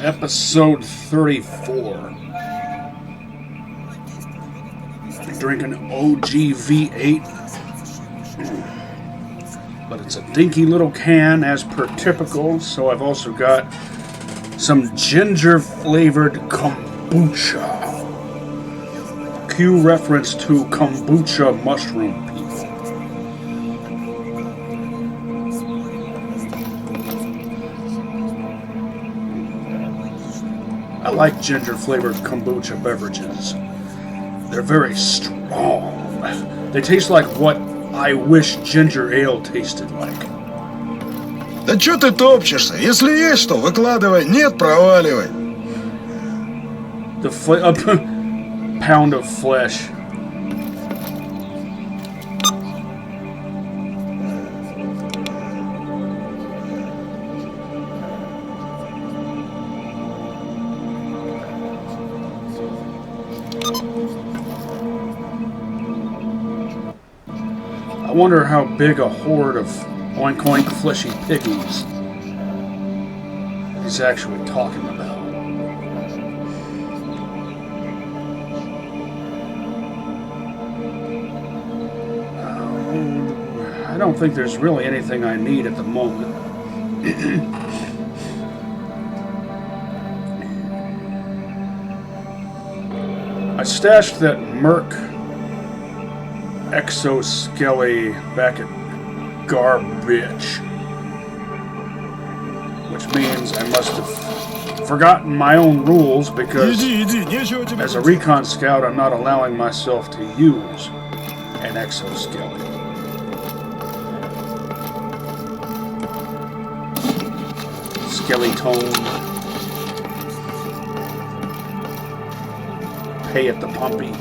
Episode 34. Drinking OG V8. But it's a dinky little can as per typical, so I've also got some ginger flavored kombucha. Cue reference to kombucha mushroom people. I like ginger flavored kombucha beverages. They're very strong. They taste like what I wish ginger ale tasted like. Да чё ты топчешься? Если есть что, выкладывай. Нет, проваливай. A pound of flesh. I wonder how big a horde of oink oink fleshy piggies he's actually talking about. I don't think there's really anything I need at the moment. I stashed that Merc S.T.A.L.K.E.R back at garbage, which means I must have forgotten my own rules because as a Recon scout I'm not allowing myself to use an exoskeleton. Skeleton. Pay at the pumpy.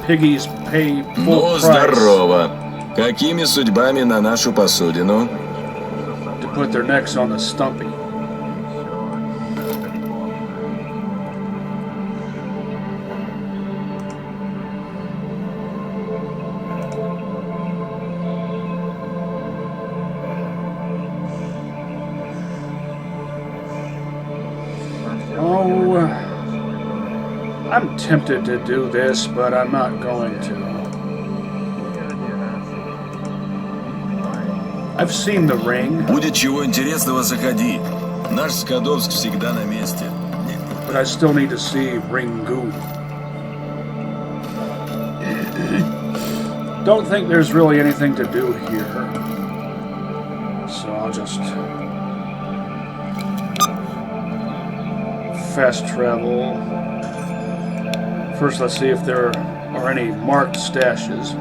Piggies pay full price. Здорово. Какими судьбами на нашу посудину? To put their necks on the stumpy. Oh, I'm tempted to do this, but I'm not going to. I've seen the ring. Будет чего интересного, заходи. Наш Скадовск всегда на месте. But I still need to see Ringu. Don't think there's really anything to do here. So I'll just fast travel. First, let's see if there are any marked stashes.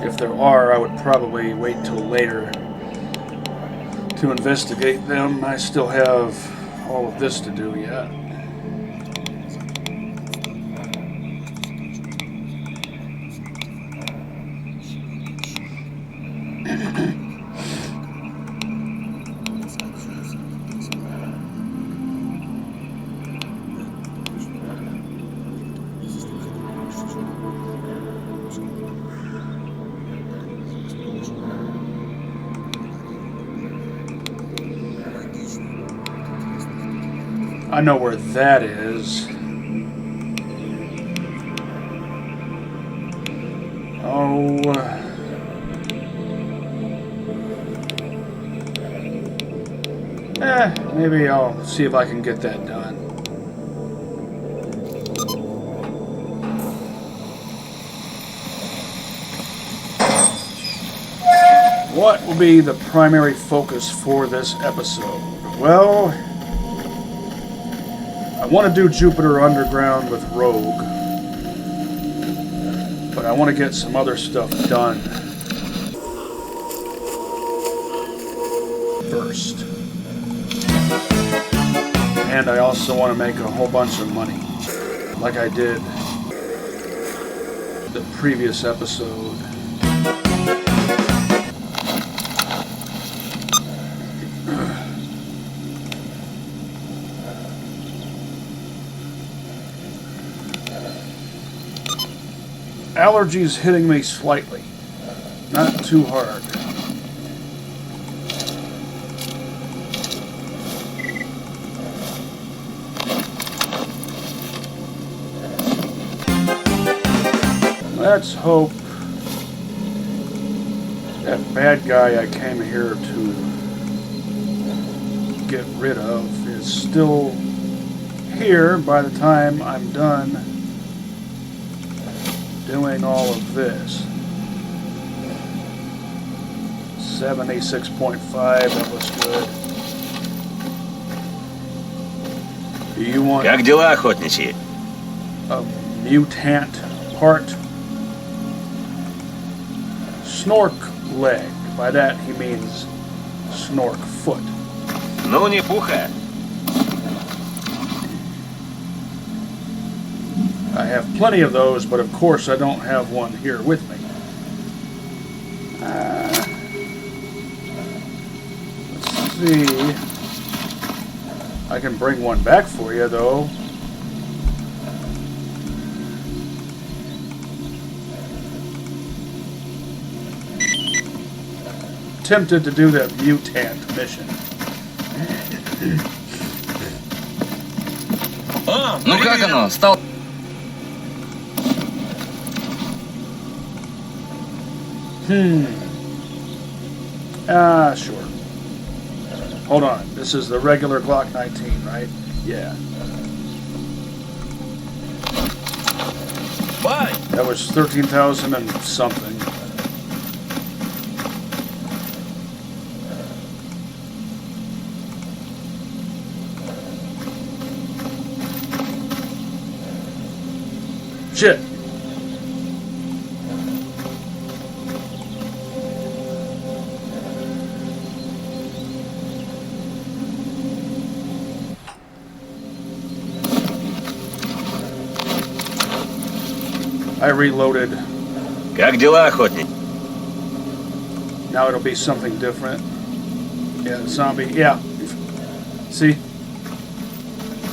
If there are, I would probably wait till later to investigate them. I still have all of this to do yet. I know where that is. Oh. Maybe I'll see if I can get that done. What will be the primary focus for this episode? Well, I want to do Jupiter Underground with Rogue, but I want to get some other stuff done first. And I also want to make a whole bunch of money, like I did the previous episode. Allergies hitting me slightly, not too hard. Let's hope that bad guy I came here to get rid of is still here by the time I'm done doing all of this. 76.5, that looks good. Do you want Как дела, охотничьи? a mutant part? Snork leg. By that he means snork foot. Ну, не пуха. I have plenty of those, but of course I don't have one here with me. Let's see. I can bring one back for you, though. Tempted to do that mutant mission. Ну как оно? Стал... Sure. Hold on. This is the regular Glock 19, right? Yeah. Bye. That was 13,000 and something. Shit. I reloaded. Как дела, охотник? Now it'll be something different. Yeah, zombie. Yeah. See?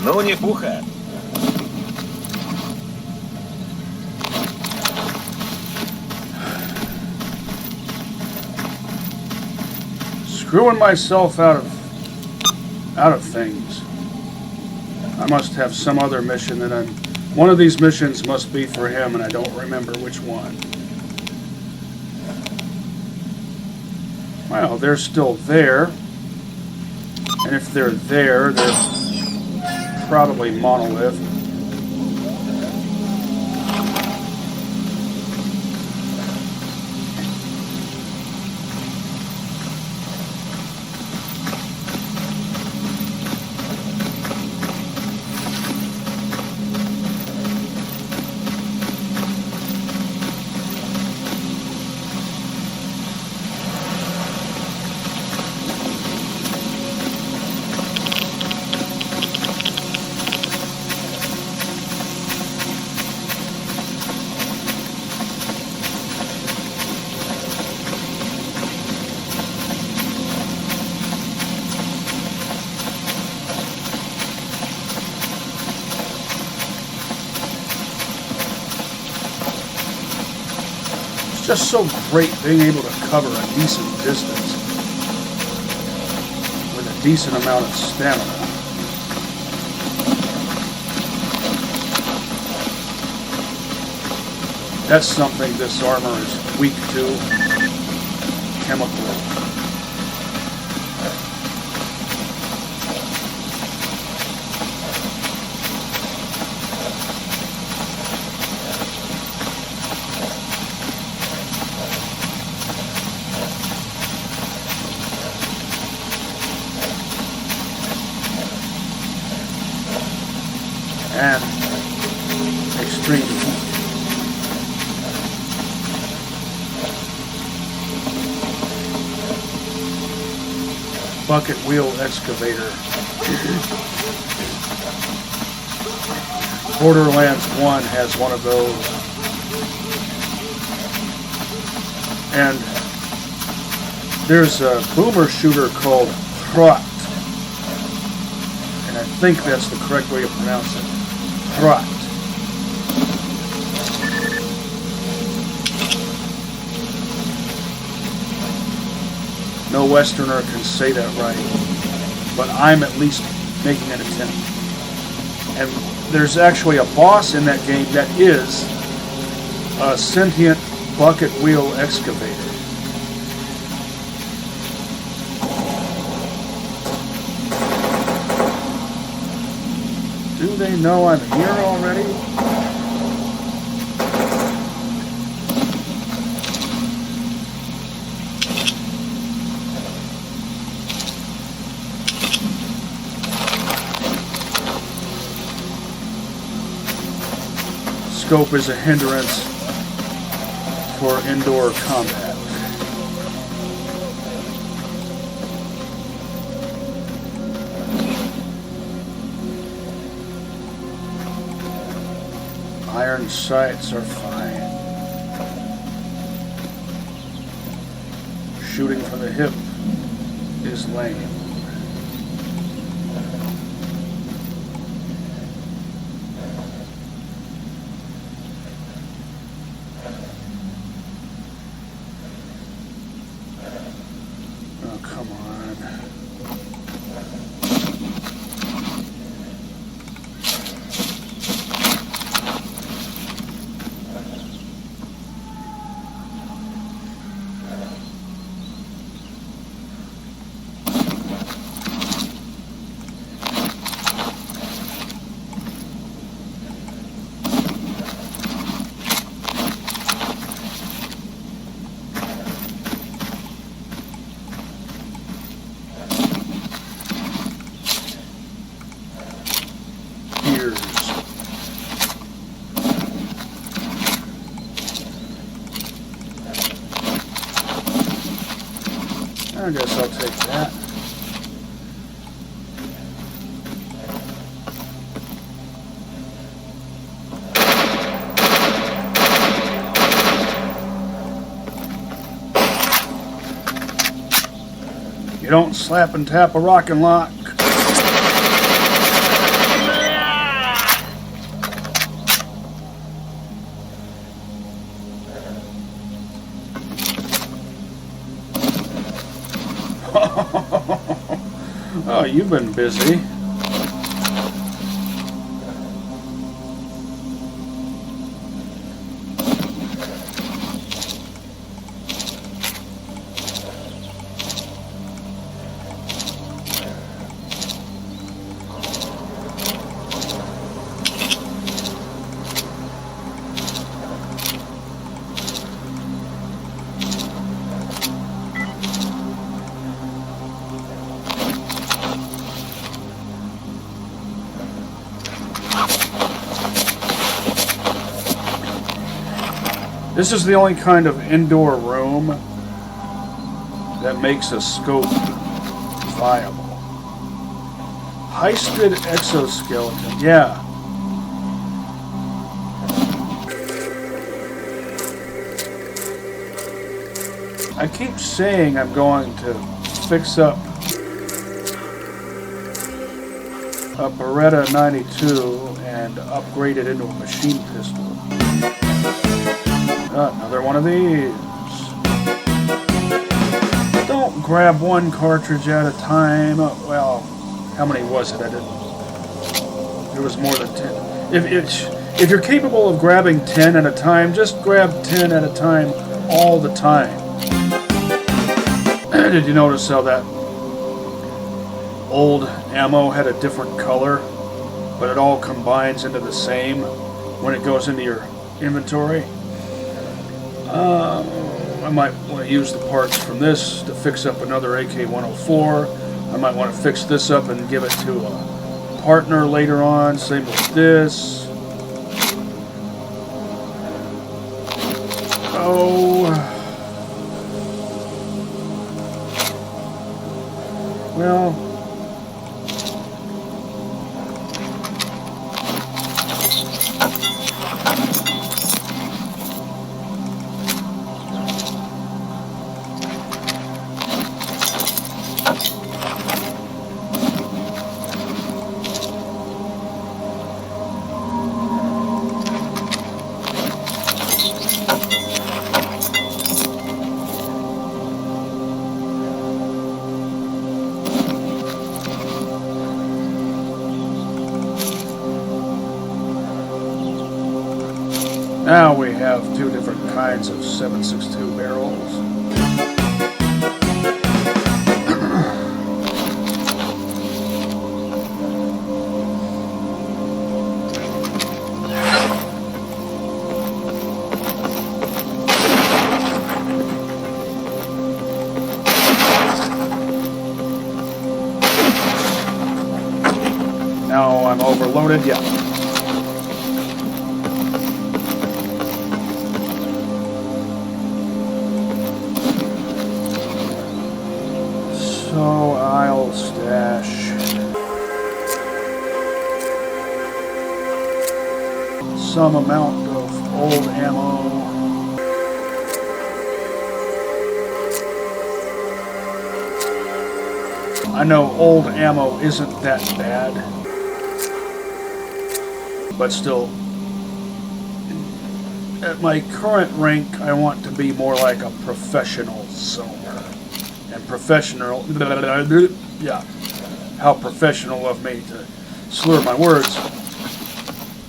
Ну, не пуха. Screwing myself out of things. I must have some other mission that I'm... One of these missions must be for him, and I don't remember which one. Well, they're still there. And if they're there, they're probably monolith. Just so great being able to cover a decent distance with a decent amount of stamina. That's something this armor is weak to. Chemical. And extreme heat. Bucket wheel excavator. Borderlands 1 has one of those. And there's a boomer shooter called Throt. And I think that's the correct way to pronounce it. Throt. No Westerner can say that right, but I'm at least making an attempt. And there's actually a boss in that game that is A sentient bucket wheel excavator. Do they know I'm here already? Scope is a hindrance for indoor combat. Iron sights are fine. Shooting from the hip is lame. Oh, come on. I guess I'll take that. You don't slap and tap a rock and lock. Oh, you've been busy. This is the only kind of indoor room that makes a scope viable. Heisted exoskeleton, yeah. I keep saying I'm going to fix up a Beretta 92 and upgrade it into a machine pistol. Another one of these. Don't grab one cartridge at a time. Well, how many was it? I didn't. There was more than 10. If you're capable of grabbing 10 at a time, just grab 10 at a time all the time. Did you notice how that old ammo had a different color, but it all combines into the same when it goes into your inventory? I might want to use the parts from this to fix up another AK-104. I might want to fix this up and give it to a partner later on. Same with this. Oh. Well. Now we have two different kinds of 7.62 barrels. Now I'm overloaded, yeah. So I'll stash some amount of old ammo. I know old ammo isn't that bad, but still, at my current rank, I want to be more like a professional zoner. And professional, yeah, how professional of me to slur my words.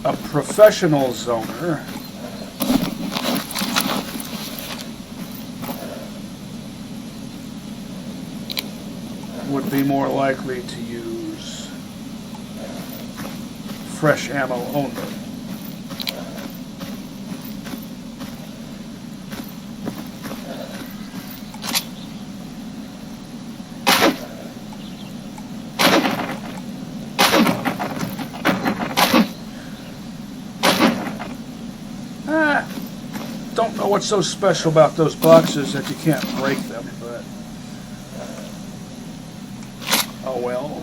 A professional zoner would be more likely to use fresh ammo only. Don't know what's so special about those boxes that you can't break them, but oh well.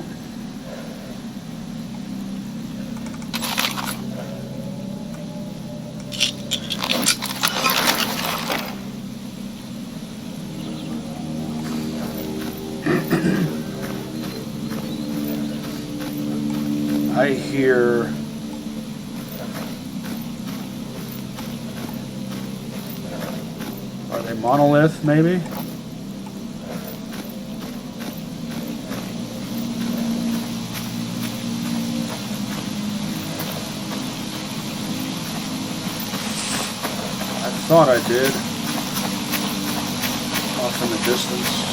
I hear monolith, maybe? I thought I did. Off in the distance.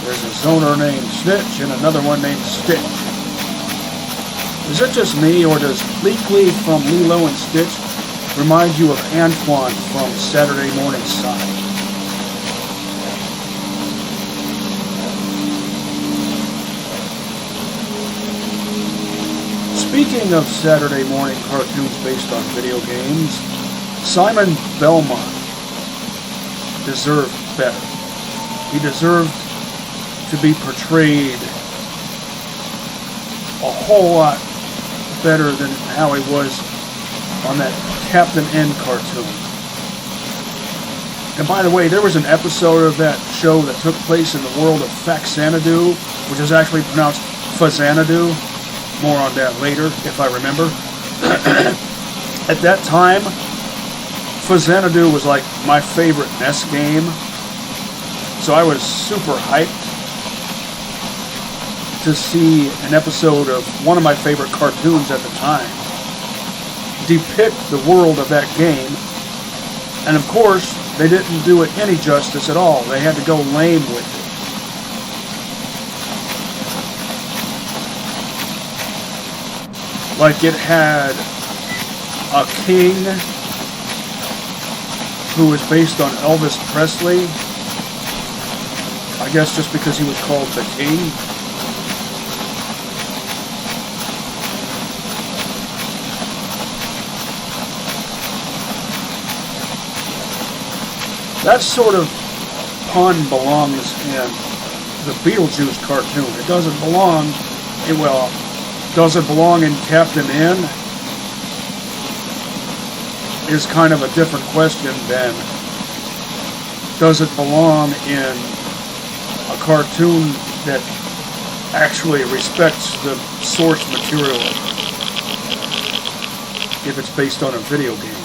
There's a zoner named Snitch and another one named Stitch. Is it just me, or does Bleakley from Lilo and Stitch remind you of Antoine from Saturday Morning Sonic? Speaking of Saturday morning cartoons based on video games, Simon Belmont deserved better. He deserved to be portrayed a whole lot better than how he was on that Captain N cartoon. And by the way, there was an episode of that show that took place in the world of Faxanadu, which is actually pronounced Fazanadu. More on that later, if I remember. At that time, Fazanadu was like my favorite NES game, so I was super hyped to see an episode of one of my favorite cartoons at the time depict the world of that game. And of course, they didn't do it any justice at all. They had to go lame with it. Like it had a king who was based on Elvis Presley. I guess just because he was called the King. That sort of pun belongs in the Beetlejuice cartoon. It doesn't belong in, well, does it belong in Captain N? Is kind of a different question than does it belong in a cartoon that actually respects the source material if it's based on a video game.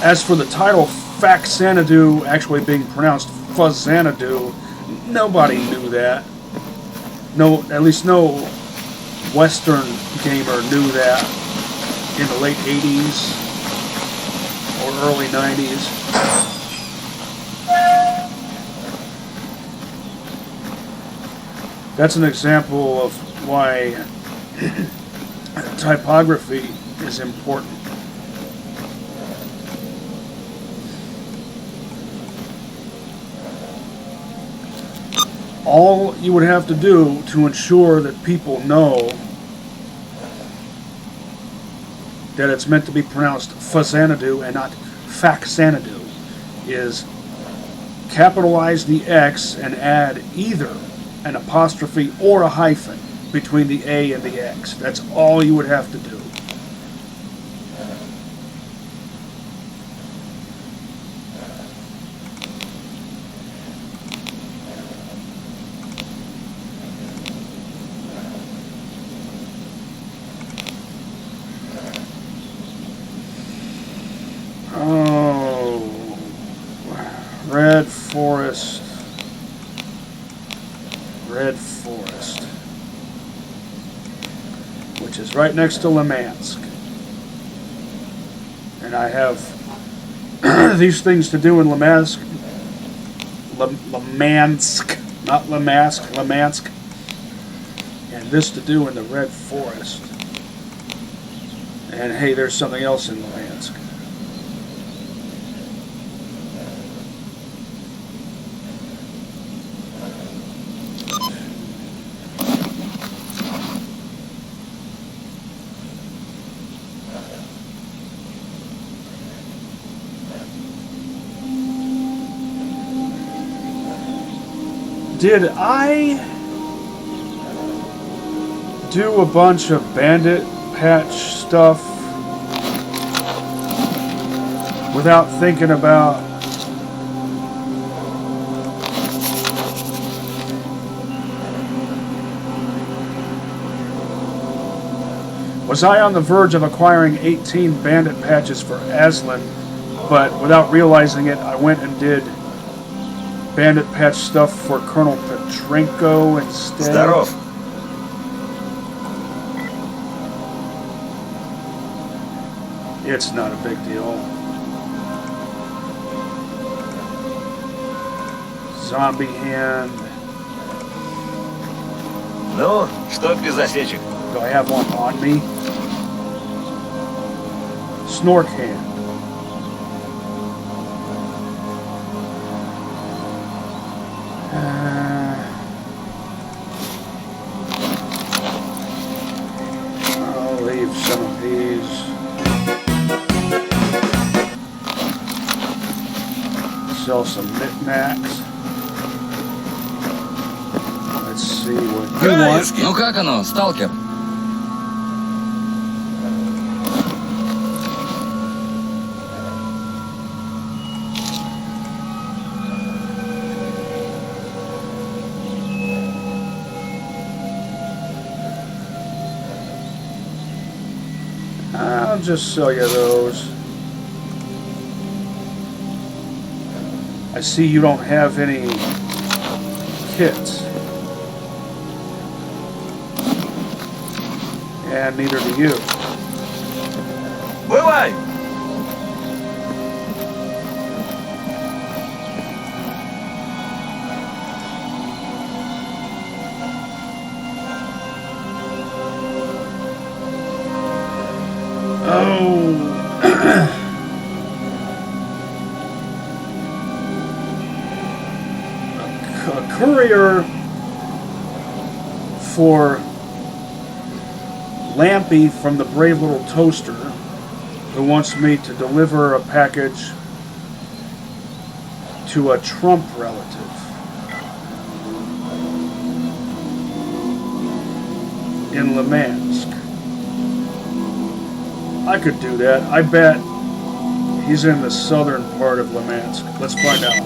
As for the title Faxanadu actually being pronounced Fuzzanadu, nobody knew that. No, at least no Western gamer knew that in the late 80s or early 90s. That's an example of why typography is important. All you would have to do to ensure that people know that it's meant to be pronounced Fuzzanadu and not Faxanadu is capitalize the X and add either an apostrophe or a hyphen between the A and the X. That's all you would have to do. Red Forest. Red Forest. Which is right next to Lemansk. And I have these things to do in Lemansk. Lemansk. Not Lamask. Lemansk. And this to do in the Red Forest. And hey, there's something else in Lemansk. Did I do a bunch of bandit patch stuff without thinking about was I on the verge of acquiring 18 bandit patches for Aslan, but without realizing it I went and did bandit patch stuff for Colonel Petrenko instead? Здоров. It's not a big deal. Zombie hand. Ну, что без засечек? Do I have one on me? Snork hand. I'll leave some of these. Sell some knickknacks. Let's see what you want. Ну как оно, сталкер? I'll just sell you those. I see you don't have any kits. And neither do you. Бывай! A courier for Lampy from the Brave Little Toaster, who wants me to deliver a package to a Trump relative in Lemansk. I could do that. I bet he's in the southern part of Lemansk. Let's find out.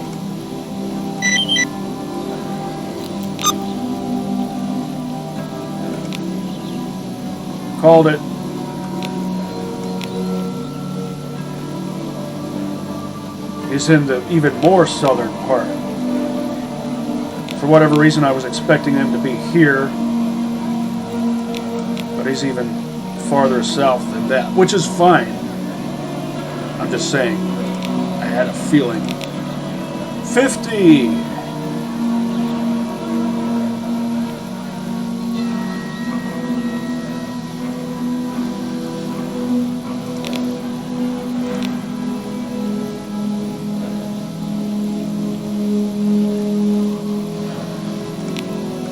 Called it. He's in the even more southern part. For whatever reason, I was expecting him to be here, but he's even farther south than that, which is fine. I'm just saying, I had a feeling. 50!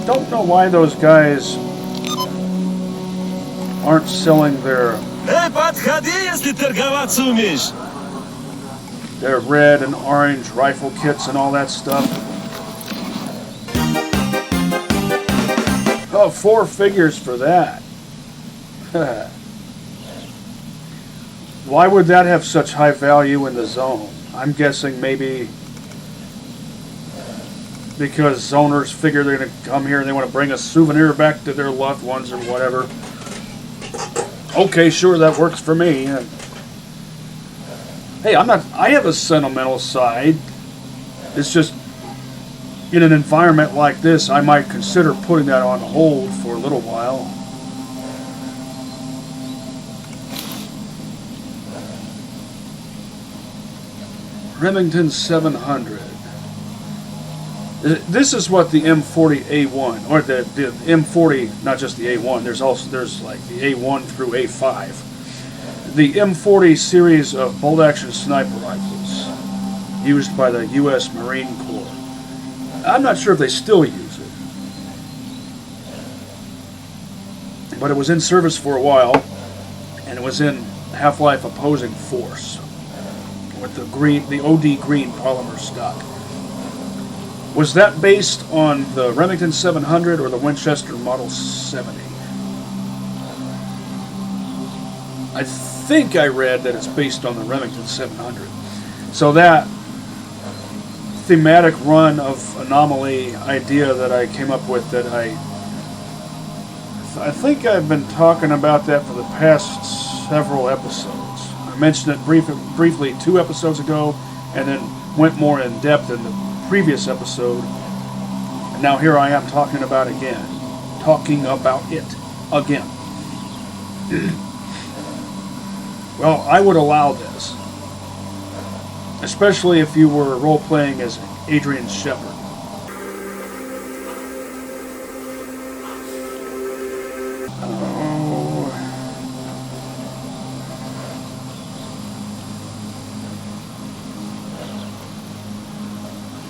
Don't know why those guys aren't selling their подходи, если торговаться умеешь. their red and orange rifle kits and all that stuff. Oh, 4 figures for that. Why would that have such high value in the zone? I'm guessing maybe because zoners figure they're going to come here and they want to bring a souvenir back to their loved ones or whatever. Okay, sure, that works for me. Hey, I have a sentimental side. It's just, in an environment like this, I might consider putting that on hold for a little while. Remington 700. This is what the M40A1, or the M40, not just the A1, there's like the A1 through A5. The M40 series of bolt-action sniper rifles used by the U.S. Marine Corps. I'm not sure if they still use it, but it was in service for a while, and it was in Half-Life Opposing Force with the OD green polymer stock. Was that based on the Remington 700 or the Winchester Model 70? I think I read that it's based on the Remington 700. So that thematic run of Anomaly idea that I came up with, that I think I've been talking about that for the past several episodes. I mentioned it briefly 2 episodes ago, and then went more in depth in the previous episode. And now here I am talking about it again. Well, I would allow this, especially if you were role-playing as Adrian Shepard.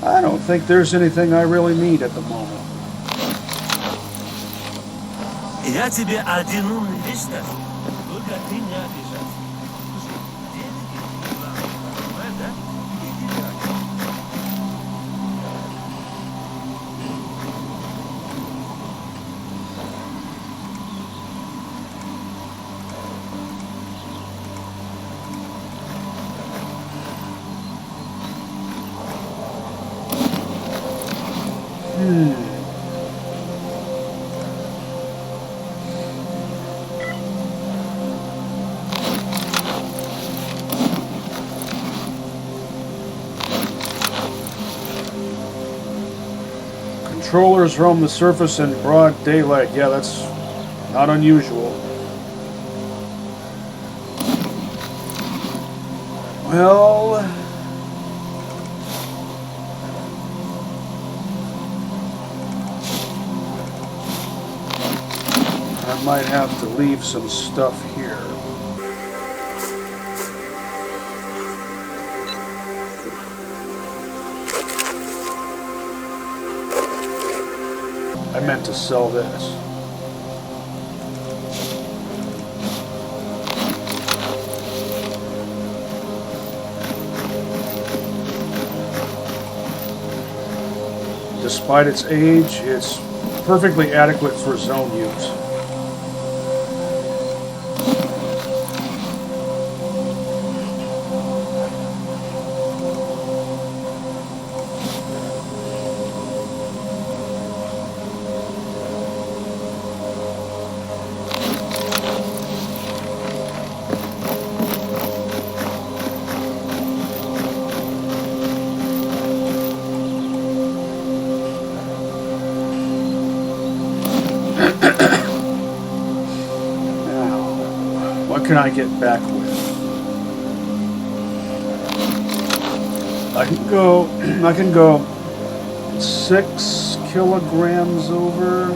I don't think there's anything I really need at the moment. Я тебе один умный вещь скажу. Только ты не обижайся. Controllers roam the surface in broad daylight. Yeah, that's not unusual. Well, I might have to leave some stuff here. I meant to sell this. Despite its age, it's perfectly adequate for zone use. can I get back with? I can go 6 kilograms over.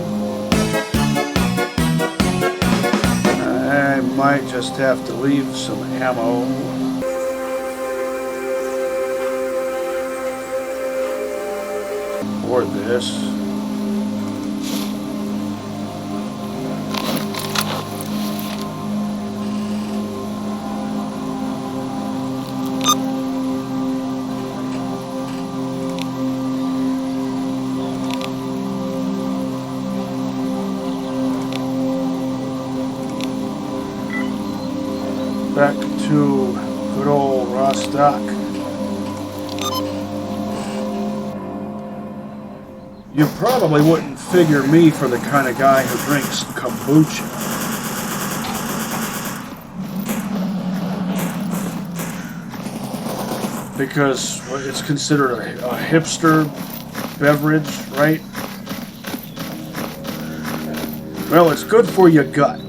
I might just have to leave some ammo. Or this. Back to good old Rostock. You probably wouldn't figure me for the kind of guy who drinks kombucha. Because it's considered a hipster beverage, right? Well, it's good for your gut.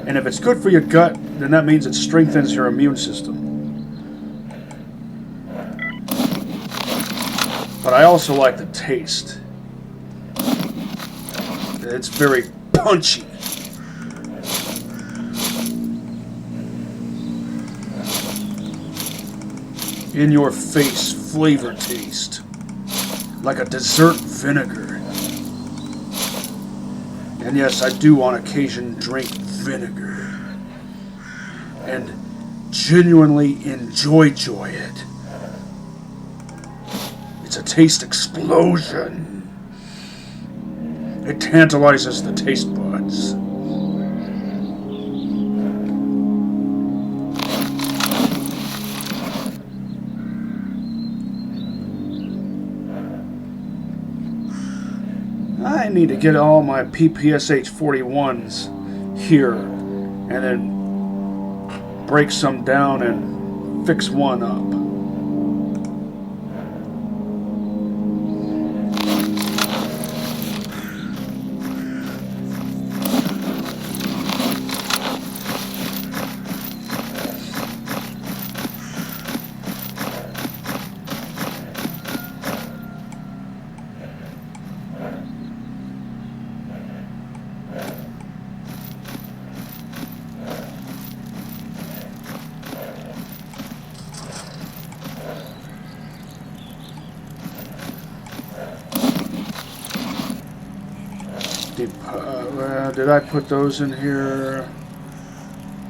And if it's good for your gut, then that means it strengthens your immune system. But I also like the taste. It's very punchy. In your face flavor taste. Like a dessert vinegar. And yes, I do on occasion drink vinegar. And genuinely enjoy it. It's a taste explosion. It tantalizes the taste buds. I need to get all my PPSH-41s here and then break some down and fix one up. Did I put those in here?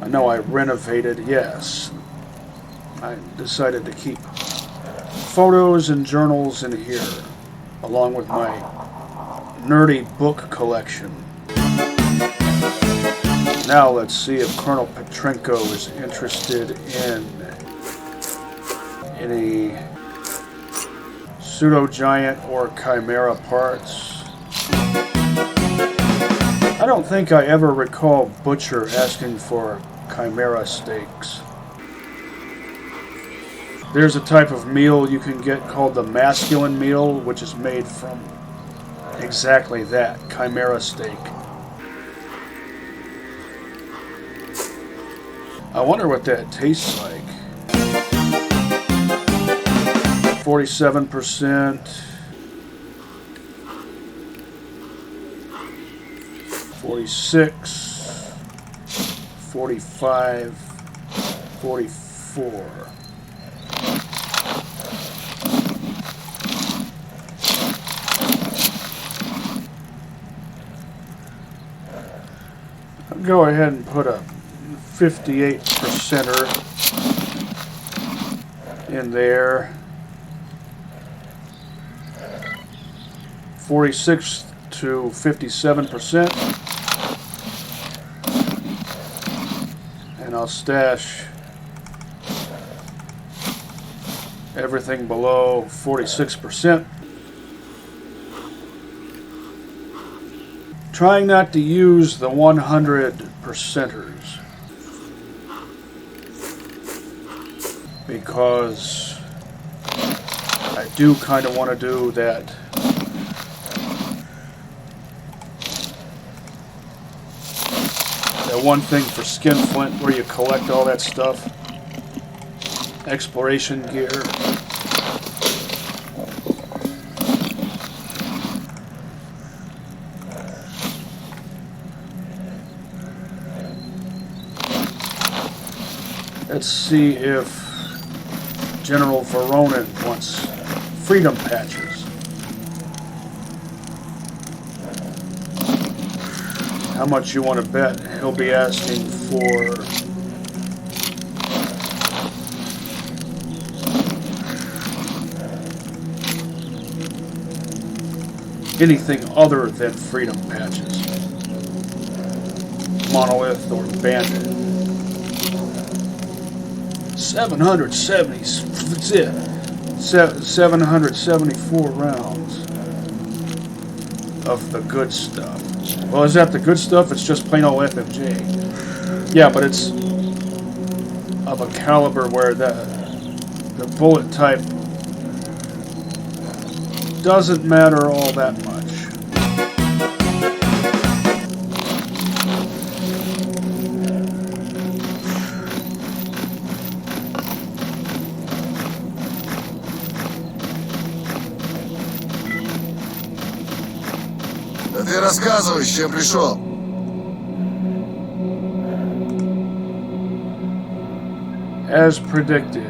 I know I renovated, yes. I decided to keep photos and journals in here, along with my nerdy book collection. Now let's see if Colonel Petrenko is interested in any pseudo-giant or chimera parts. I don't think I ever recall Butcher asking for chimera steaks. There's a type of meal you can get called the masculine meal, which is made from exactly that, chimera steak. I wonder what that tastes like. 47%. 46, 45, 44. I'll go ahead and put a 58%er in there. 46 to 57%. And I'll stash everything below 46%. Trying not to use the 100%ers because I do kind of want to do that That one thing for Skinflint where you collect all that stuff. Exploration gear. Let's see if General Veronin wants freedom patches. How much you want to bet he'll be asking for anything other than freedom patches. Monolith or bandit. 774 rounds of the good stuff. Well, is that the good stuff? It's just plain old FMJ. Yeah, but it's of a caliber where the bullet type doesn't matter all that much. Да ты рассказывай, с чем пришел. As predicted.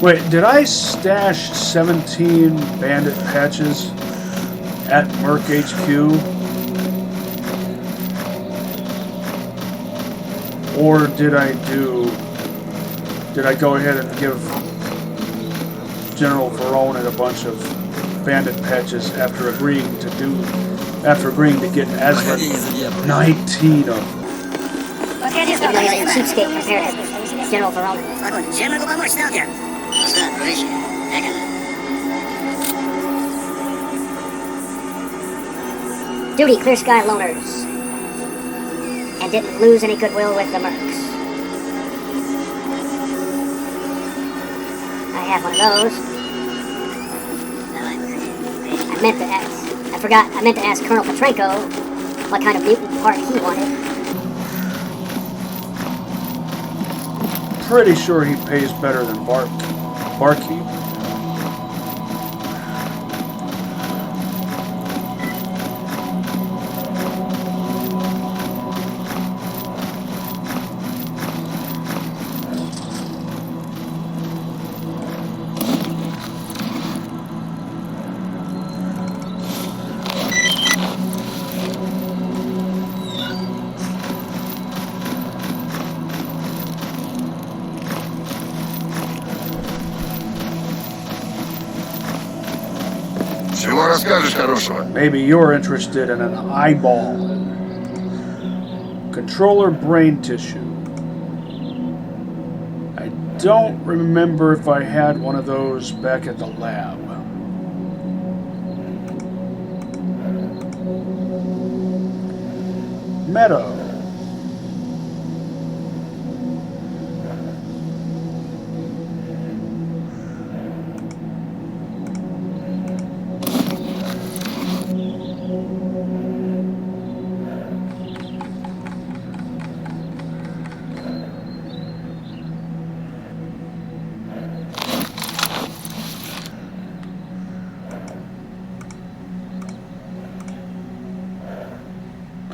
Wait, did I stash 17 bandit patches at Merc HQ? Or did I go ahead and give General Veronin a bunch of bandit patches after agreeing to get Aslan 19 of them? Cheapskate compared to General Veronin. Чем могу помочь, сталкер? Что, дружище? Как она? Duty Clear Sky Loners. And didn't lose any goodwill with the Mercs. I have one of those. I meant to ask Colonel Petrenko what kind of mutant part he wanted. Pretty sure he pays better than Barkeep. Чего расскажешь хорошего? Maybe you're interested in an eyeball. Controller brain tissue. I don't remember if I had one of those back at the lab. Meadow.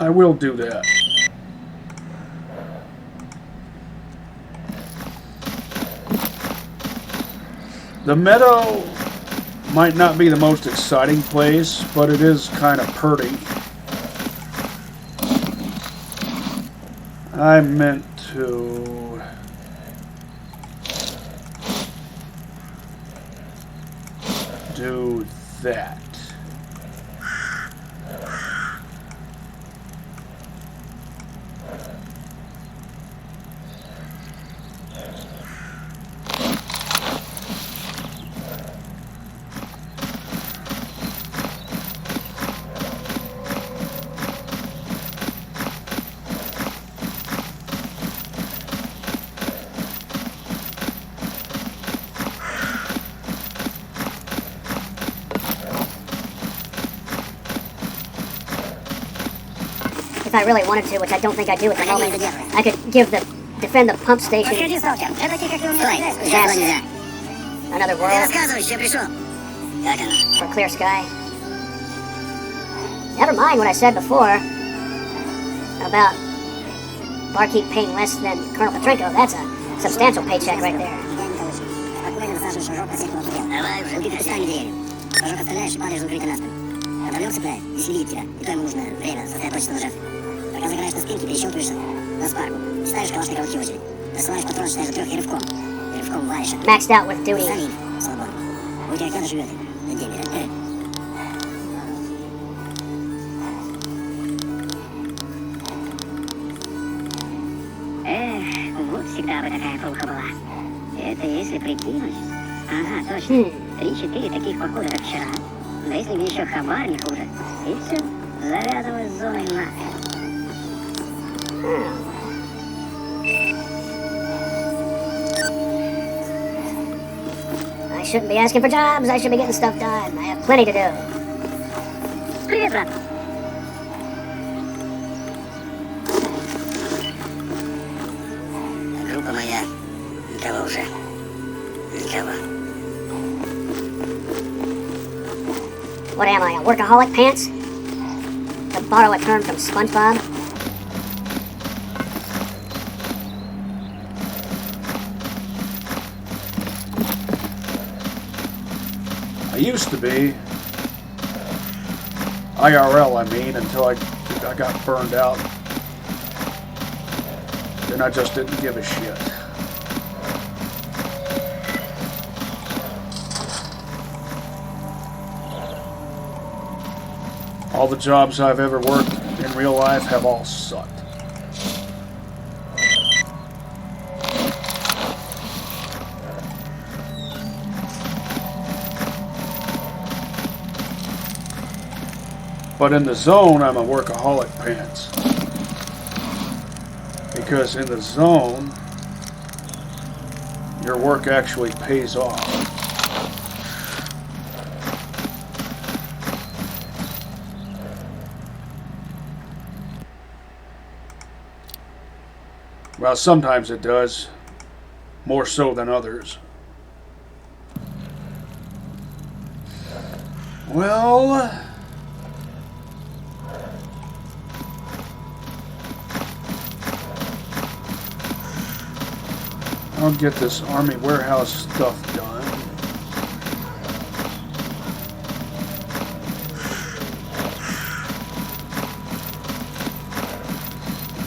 I will do that. The meadow might not be the most exciting place, but it is kind of pretty. I meant to do that. if I really wanted to, which I don't think I do at the moment, I could defend the pump station. Yes. Another world. For clear sky. Never mind what I said before about barkeep paying less than Colonel Petrenko. That's a substantial paycheck right there. Давай уже, ты перестань дверью. Прыжок оставляешь и падаешь в укрытие на спину. Контролер цепляет, если видит тебя, и то ему нужно время сосредоточиться на жертве. Пока загораешь на спинке, перещелкиваешься на спарку и ставишь калашниковый очередь. Досылаешь патрон, считаешь до 3 и рывком. И рывком валишь. Maxed out with duty. Залив, свободно. У тебя кто-то живет на демере. Вот всегда бы такая полка была. Это если прикинуть. Ага, точно. 3-4 таких похода, как вчера. Да если бы еще хабар не хуже. И все, завязываю с зоной нахрен. I shouldn't be asking for jobs. I should be getting stuff done. I have plenty to do. Привет, брат. Группа моя. Никого уже. Никого. What am I, a workaholic pants? To borrow a term from SpongeBob? I used to be. IRL, I mean, until I got burned out. Then I just didn't give a shit. All the jobs I've ever worked in real life have all sucked. But in the zone, I'm a workaholic pants. Because in the zone, your work actually pays off. Well, sometimes it does, more so than others. Well, I'll get this Army warehouse stuff done.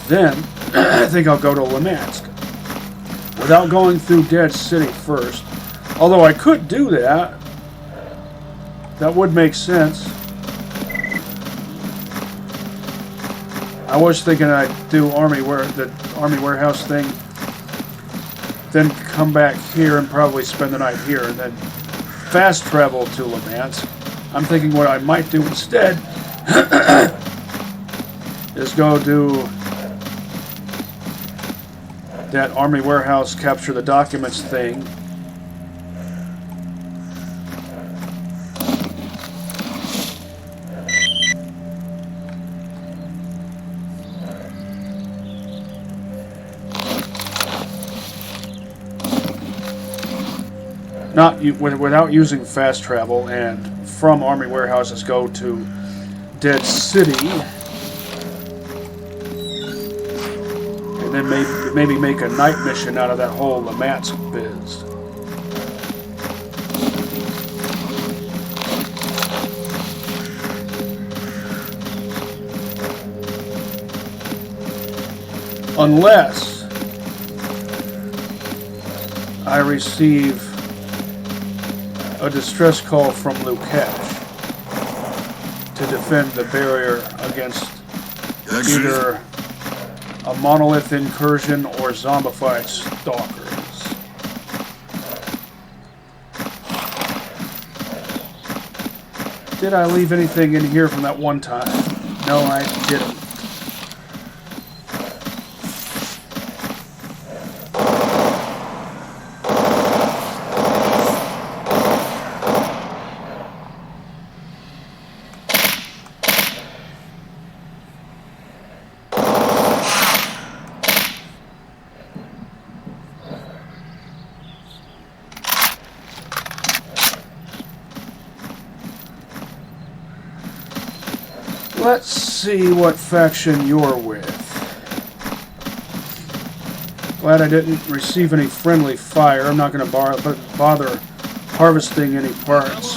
Then, I think I'll go to Lemansk without going through Dead City first. Although I could do that. That would make sense. I was thinking I'd do the Army warehouse thing, then come back here and probably spend the night here, and then fast travel to Lemansk. I'm thinking what I might do instead is go do that Army warehouse capture the documents thing. Without using fast travel, and from Army warehouses go to Dead City, and then maybe make a night mission out of that whole Lemansk biz. Unless I receive a distress call from Lukash to defend the barrier against either a monolith incursion or zombified stalkers. Did I leave anything in here from that one time? No, I didn't. Let's see what faction you're with. Glad I didn't receive any friendly fire. I'm not going to bother harvesting any parts.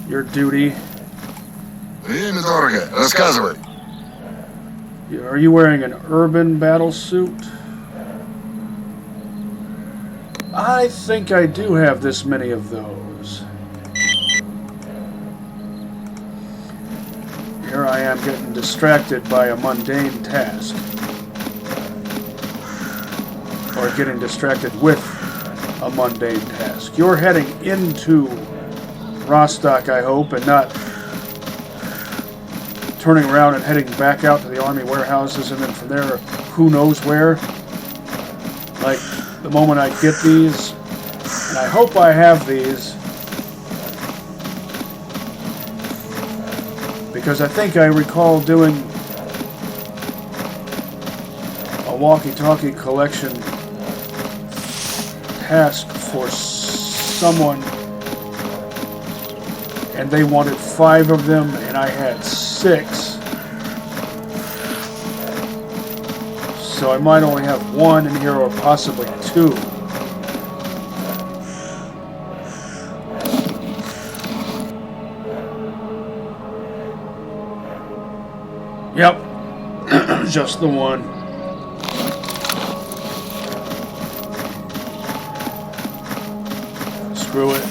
Your duty. Время дорого. Рассказывай. Are you wearing an urban battle suit? I think I do have this many of those. Here I am getting distracted by a mundane task. Or getting distracted with a mundane task. You're heading into Rostock, I hope, and not turning around and heading back out to the army warehouses and then from there, who knows where. Like, the moment I get these, and I hope I have these, because I think I recall doing a walkie-talkie collection task for someone, and they wanted 5 of them, and I had 6. So I might only have 1 in here, or possibly 2. Yep, just the one. Screw it.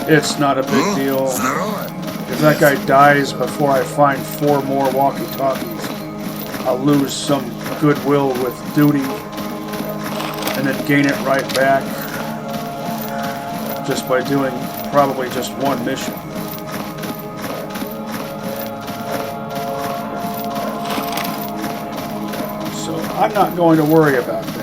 It's not a big deal. If that guy dies before I find 4 more walkie-talkies, I'll lose some goodwill with duty and then gain it right back just by doing probably just 1 mission. So I'm not going to worry about that.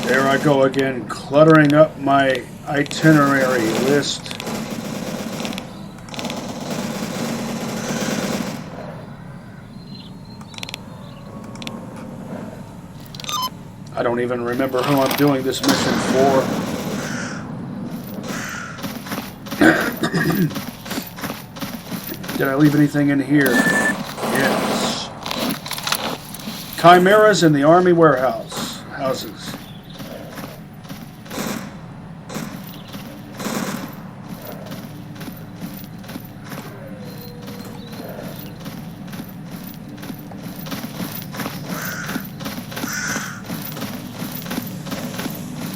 There I go again, cluttering up my itinerary list. I don't even remember who I'm doing this mission for. Did I leave anything in here? Yes. Chimeras in the army houses.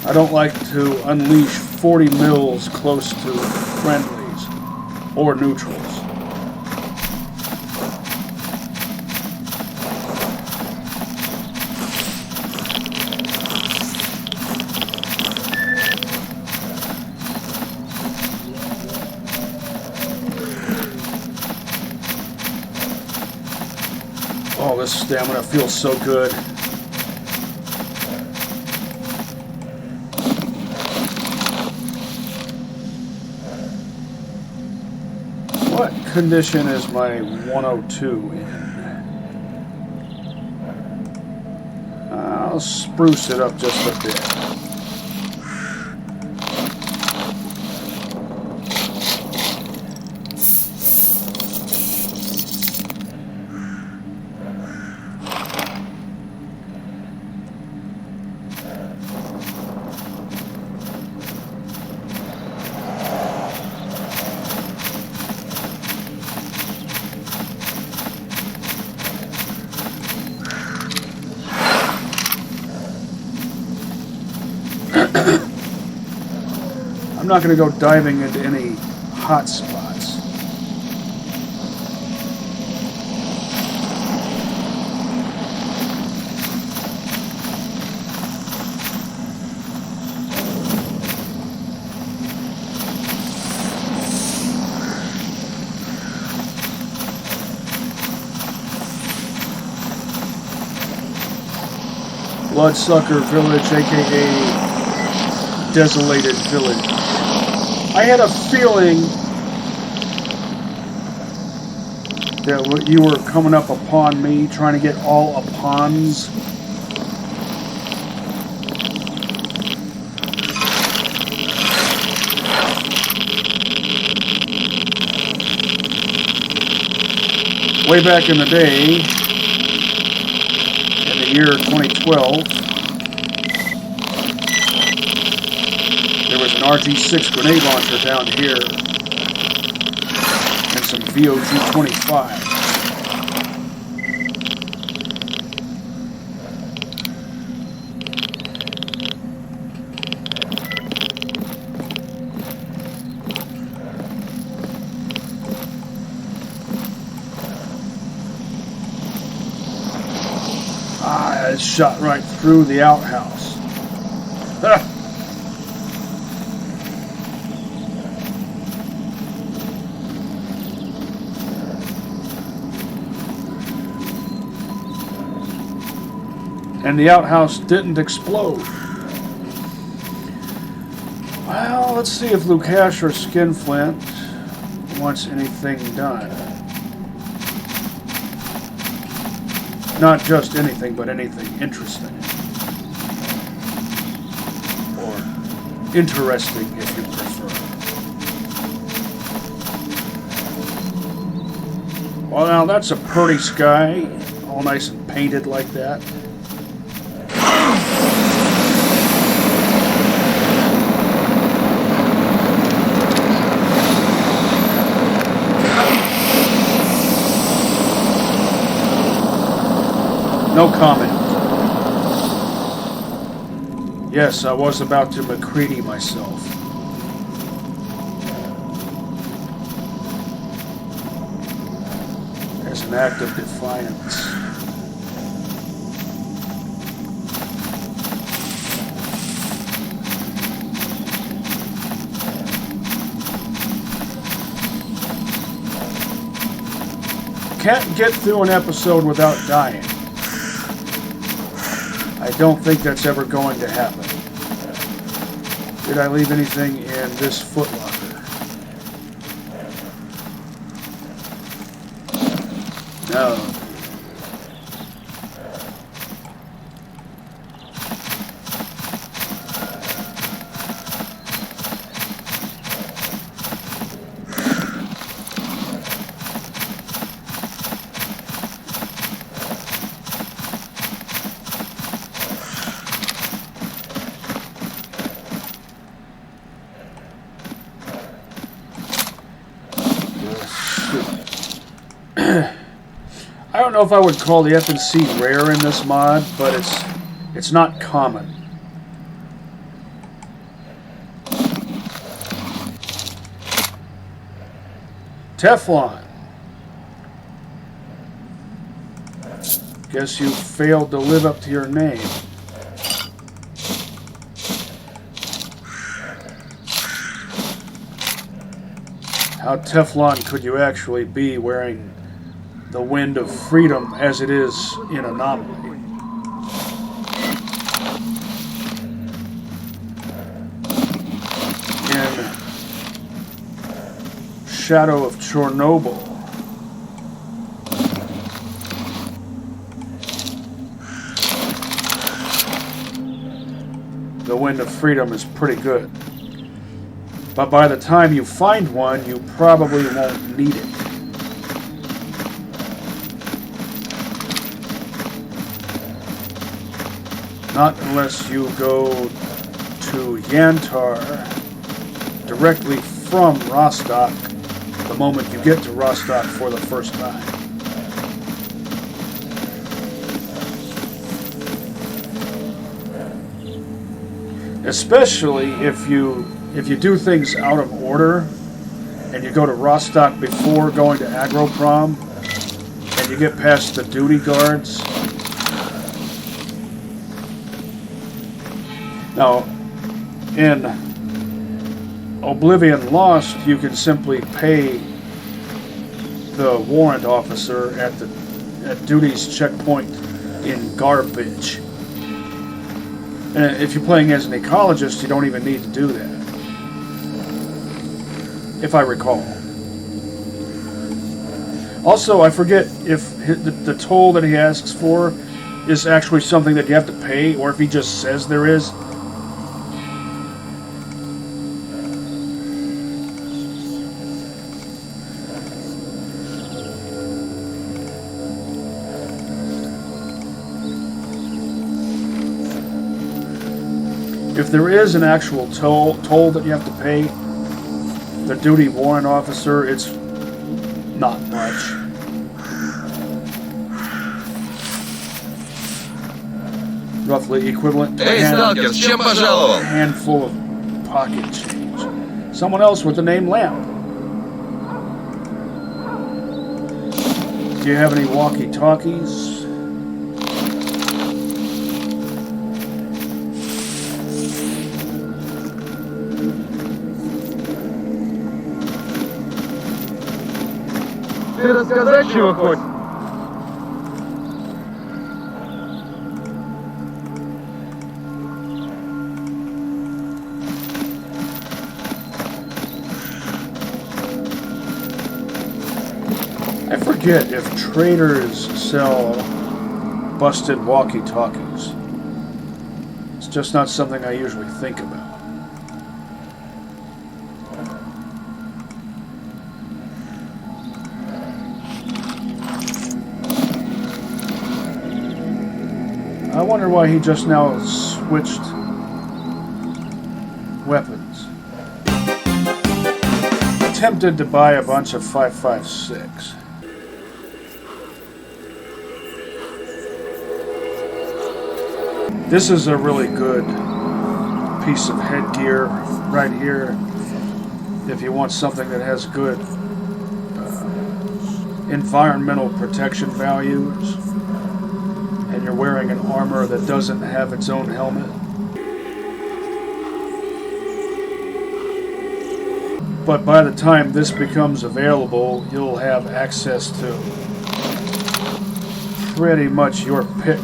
I don't like to unleash 40 mils close to friendlies or neutrals. Oh, this stamina feels so good. What condition is my 102 in? I'll spruce it up just a bit. I'm not going to go diving into any hot spots. Bloodsucker Village, aka Desolated Village. I had a feeling that you were coming up upon me, trying to get all upons. Way back in the day, in the year 2012, there was an RG6 grenade launcher down here and some VOG-25. It shot right through the outhouse. And the outhouse didn't explode. Well, let's see if Lukash or Skinflint wants anything done. Not just anything, but anything interesting. Or interesting, if you prefer. Well, now that's a pretty sky. All nice and painted like that. No comment. Yes, I was about to McCready myself. As an act of defiance. Can't get through an episode without dying. I don't think that's ever going to happen. Did I leave anything in this footlocker? No. I don't know if I would call the F&C rare in this mod, but it's not common. Teflon. Guess you failed to live up to your name. How Teflon could you actually be wearing the Wind of Freedom as it is in Anomaly? In Shadow of Chernobyl, the Wind of Freedom is pretty good. But by the time you find one, you probably won't need it. Not unless you go to Yantar directly from Rostock the moment you get to Rostock for the first time. Especially if you do things out of order and you go to Rostock before going to Agroprom and you get past the duty guards. Now, in Oblivion Lost, you can simply pay the warrant officer at duty's checkpoint in Garbage. And if you're playing as an ecologist, you don't even need to do that, if I recall. Also, I forget if the toll that he asks for is actually something that you have to pay, or if he just says there is. If there is an actual toll that you have to pay the duty warrant officer, it's not much. Roughly equivalent to Эй, сталкер, с чем пожаловал? a handful of pocket change. Someone else with the name Lamp. Do you have any walkie-talkies? Ты рассказать чего хочешь? I forget if traders sell busted walkie-talkies. It's just not something I usually think about. I wonder why he just now switched weapons. Tempted to buy a bunch of 5.56. This is a really good piece of headgear right here. If you want something that has good environmental protection values, and you're wearing an armor that doesn't have its own helmet. But by the time this becomes available, you'll have access to pretty much your pick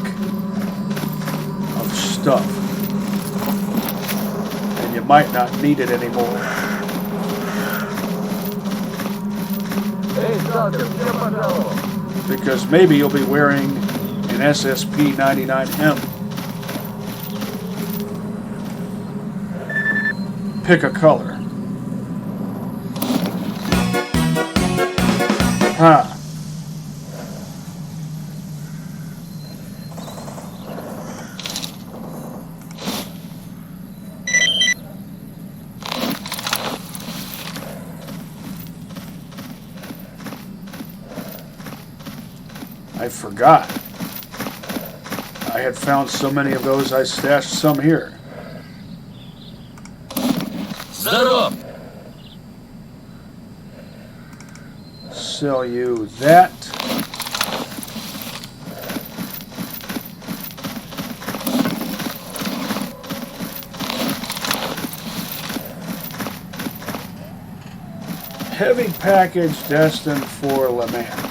of stuff. And you might not need it anymore. Эй, сталкер, с чем пожаловал? Because maybe you'll be wearing an SSP-99M. Pick a color. Ha. I forgot. I had found so many of those, I stashed some here. Здоров! Sell you that. Heavy package destined for Lemansk.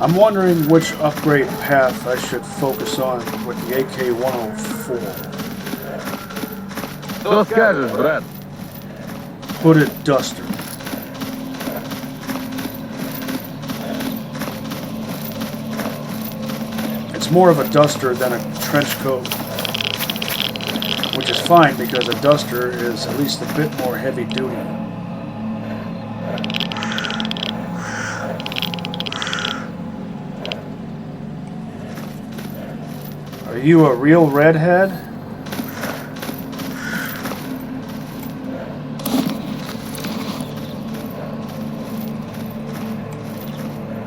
I'm wondering which upgrade path I should focus on with the AK-104. Что скажешь, брат? Hooded duster. It's more of a duster than a trench coat, which is fine because a duster is at least a bit more heavy duty. Are you a real redhead?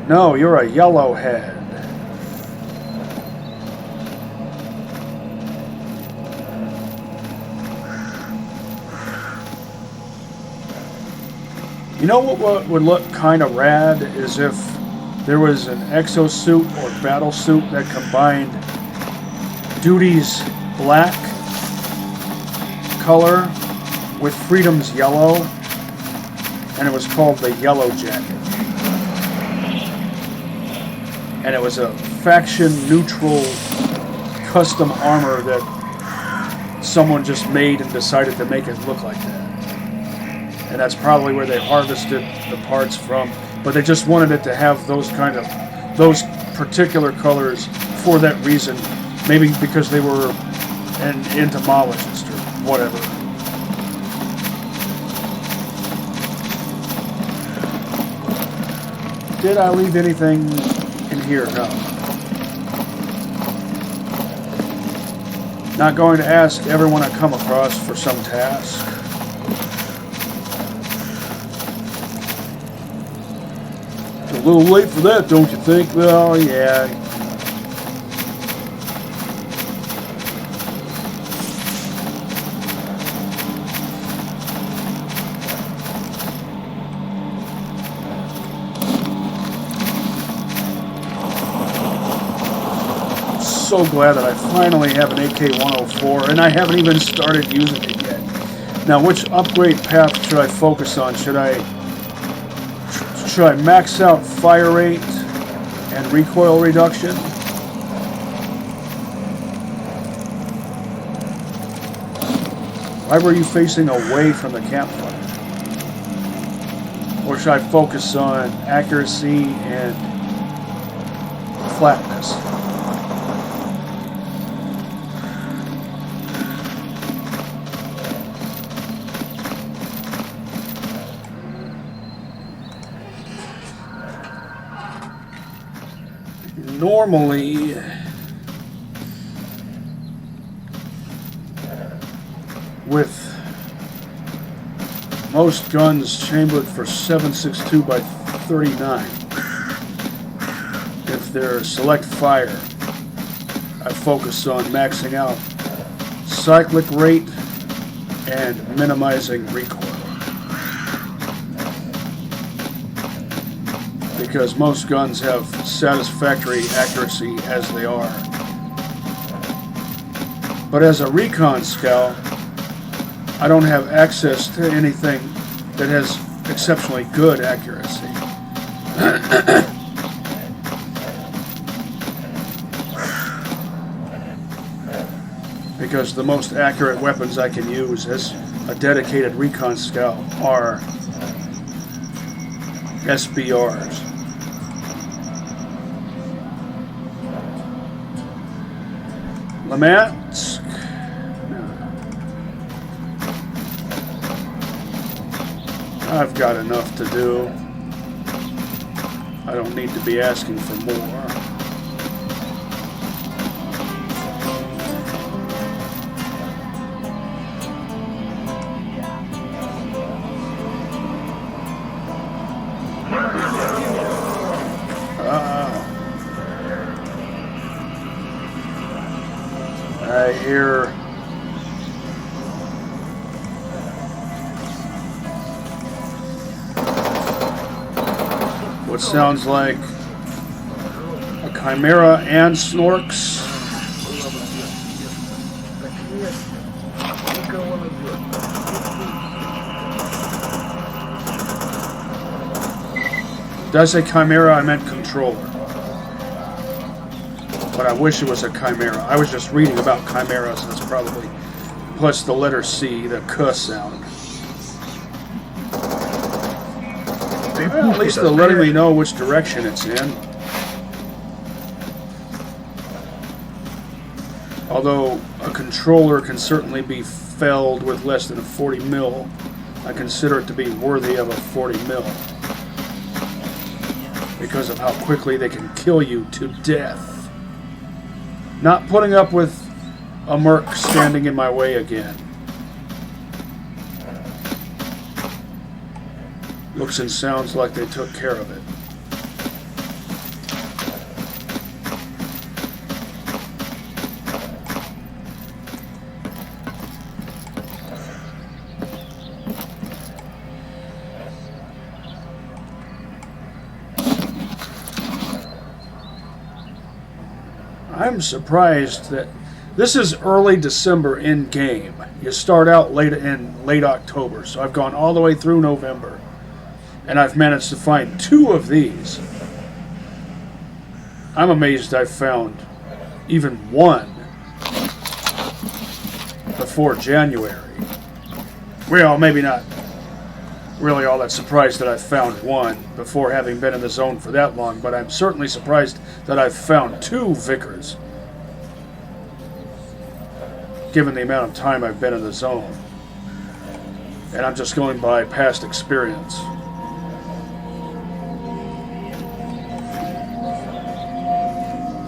No, you're a yellowhead. You know what would look kind of rad is if there was an exosuit or battle suit that combined Duty's black color with Freedom's yellow, and it was called the Yellow Jacket. And it was a faction-neutral custom armor that someone just made and decided to make it look like that. And that's probably where they harvested the parts from. But they just wanted it to have those particular colors for that reason. Maybe because they were an entomologist or whatever. Did I leave anything in here? No. Not going to ask everyone I come across for some task. A little late for that, don't you think? Well, yeah. So glad that I finally have an AK-104, and I haven't even started using it yet. Now, which upgrade path should I focus on? Should I max out fire rate and recoil reduction? Why were you facing away from the campfire? Or should I focus on accuracy and flatness? Normally, with most guns chambered for 7.62 by 39, if they're select fire, I focus on maxing out cyclic rate and minimizing recoil. Because most guns have satisfactory accuracy as they are. But as a Recon scout, I don't have access to anything that has exceptionally good accuracy. Because the most accurate weapons I can use as a dedicated Recon scout are SBRs. Lamatsk. No. I've got enough to do. I don't need to be asking for more. I hear what sounds like a chimera and snorks. Did I say chimera? I meant controller. But I wish it was a chimera. I was just reading about chimeras, and it's probably plus the letter C, the K sound. Well, at least they're letting me know which direction it's in. Although a controller can certainly be felled with less than a 40 mil, I consider it to be worthy of a 40 mil. Because of how quickly they can kill you to death. Not putting up with a merc standing in my way again. Looks and sounds like they took care of it. I'm surprised that this is early December in game. You start out late October, so I've gone all the way through November, and I've managed to find 2 of these. I'm amazed I've found even 1 before January. Well, maybe not really all that surprised that I've found 1 before having been in the zone for that long, but I'm certainly surprised that I've found 2 Vickers, given the amount of time I've been in the zone. And I'm just going by past experience.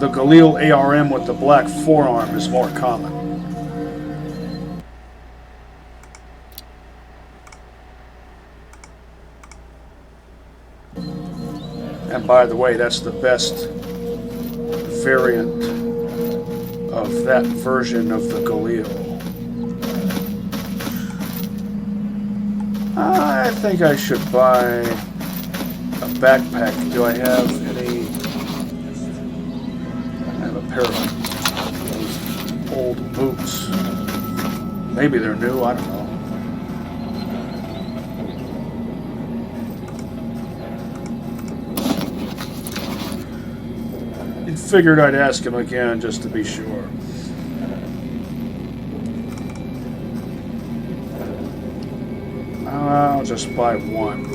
The Galil ARM with the black forearm is more common. And by the way, that's the best variant of that version of the Galil. I think I should buy a backpack. Do I have any? I have a pair of those old boots. Maybe they're new, I don't know. Figured I'd ask him again just to be sure. I'll just buy 1.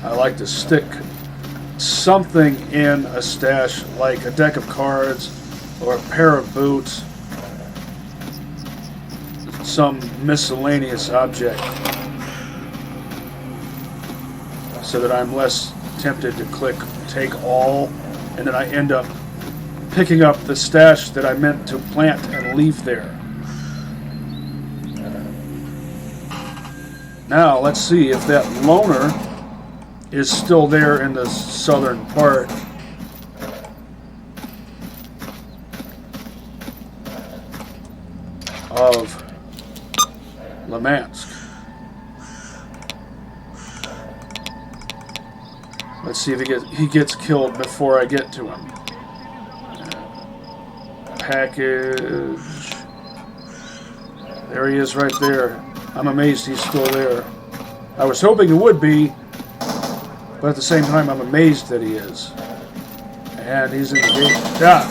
I like to stick something in a stash, like a deck of cards or a pair of boots. Some miscellaneous object, so that I'm less tempted to click take all, and then I end up picking up the stash that I meant to plant and leave there. Now let's see if that loner is still there in the southern part. Of Lemansk. Let's see if he gets killed before I get to him. Package. There he is right there. I'm amazed he's still there. I was hoping he would be, but at the same time I'm amazed that he is. And he's in the gate. Yeah.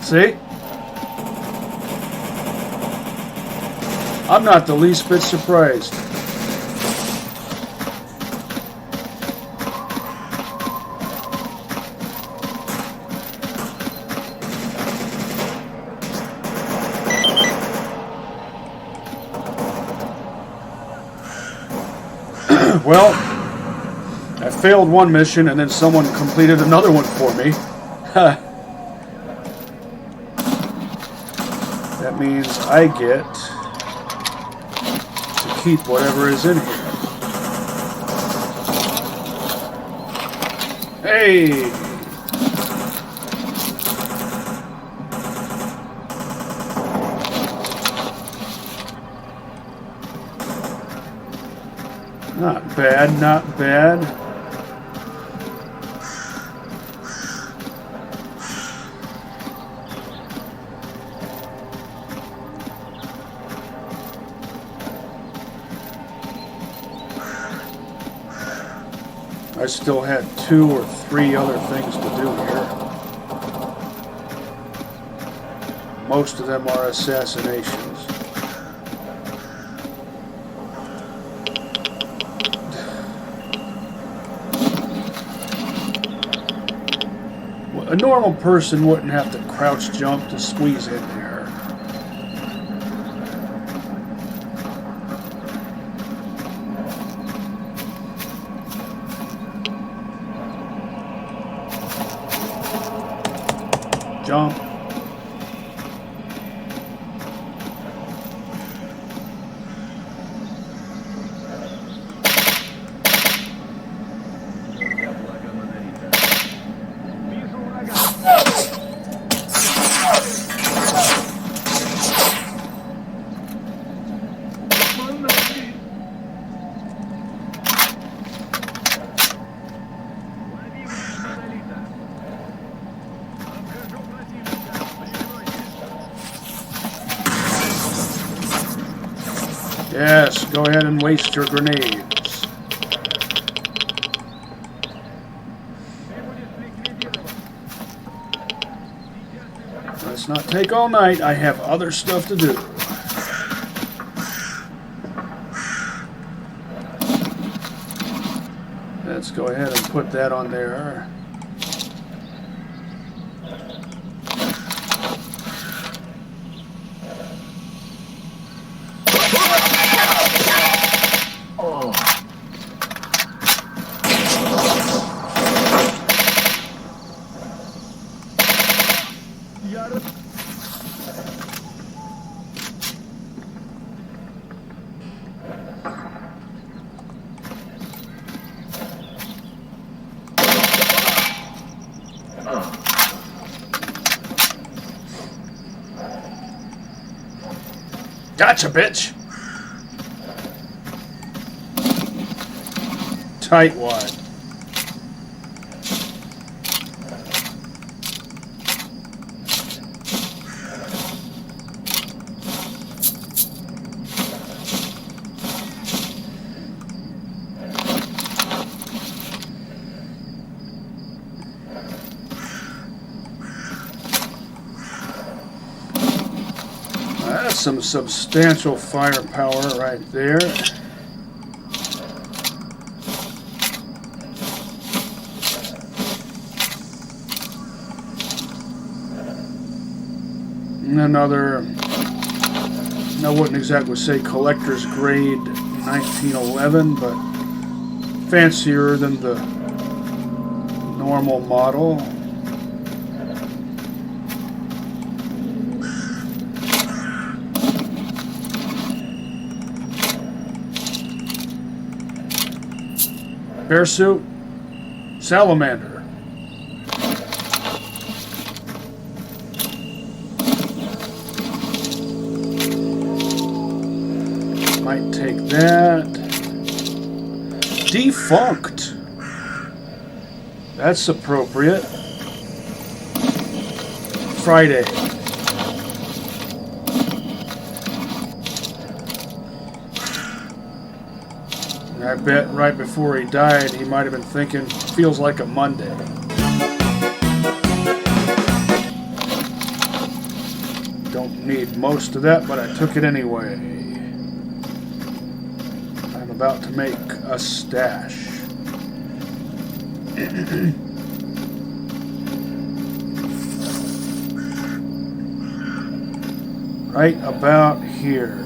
See? I'm not the least bit surprised. Well, I failed one mission and then someone completed another one for me. That means I get keep whatever is in here. Hey! Not bad, not bad. I still had 2 or 3 other things to do here. Most of them are assassinations. A normal person wouldn't have to crouch jump to squeeze in there. Jump. Yes, go ahead and waste your grenades. Let's not take all night. I have other stuff to do. Let's go ahead and put that on there. Gotcha, bitch! Tightwad. That's some substantial firepower right there. And another, I wouldn't exactly say collector's grade 1911, but fancier than the normal model. Bear suit, salamander. Might take that. Defunct. That's appropriate. Friday. I bet right before he died, he might have been thinking, feels like a Monday. Don't need most of that, but I took it anyway. I'm about to make a stash. Right about here.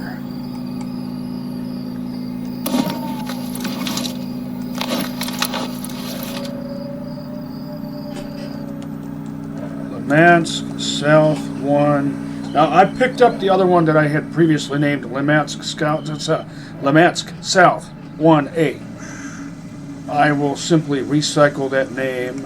Lemansk South 1. Now, I picked up the other one that I had previously named Lemansk Scout. It's Lemansk South 1A. I will simply recycle that name.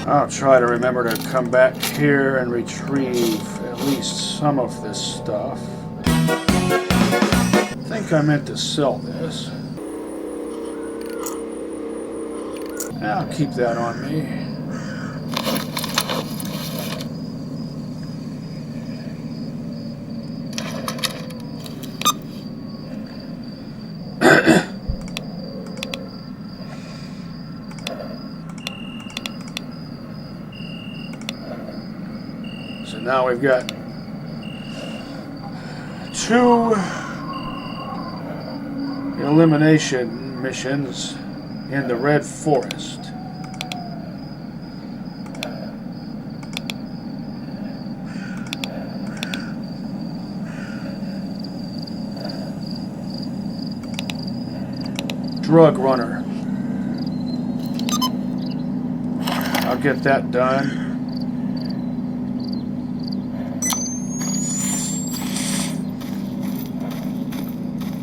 I'll try to remember to come back here and retrieve at least some of this stuff. I think I meant to sell this. I'll keep that on me. So now we've got 2 elimination missions in the Red Forest. Drug runner. I'll get that done.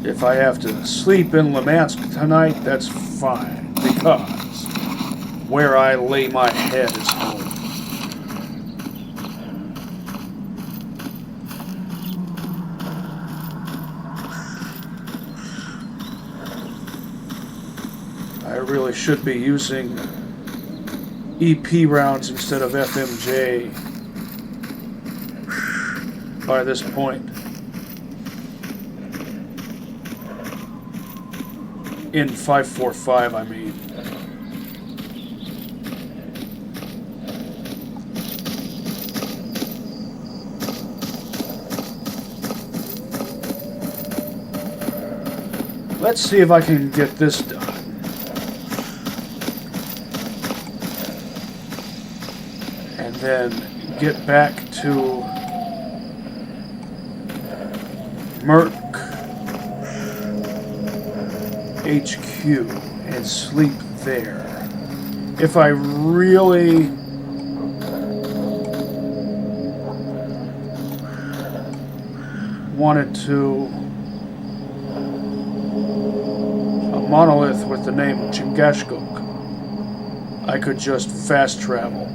If I have to sleep in Lemansk tonight, that's fine, because where I lay my head is home. I really should be using EP rounds instead of FMJ. by this point. In 545, I mean. Let's see if I can get this done. And then get back to Merc HQ and sleep there. If I really wanted to, a monolith with the name Chingachgook, I could just fast travel.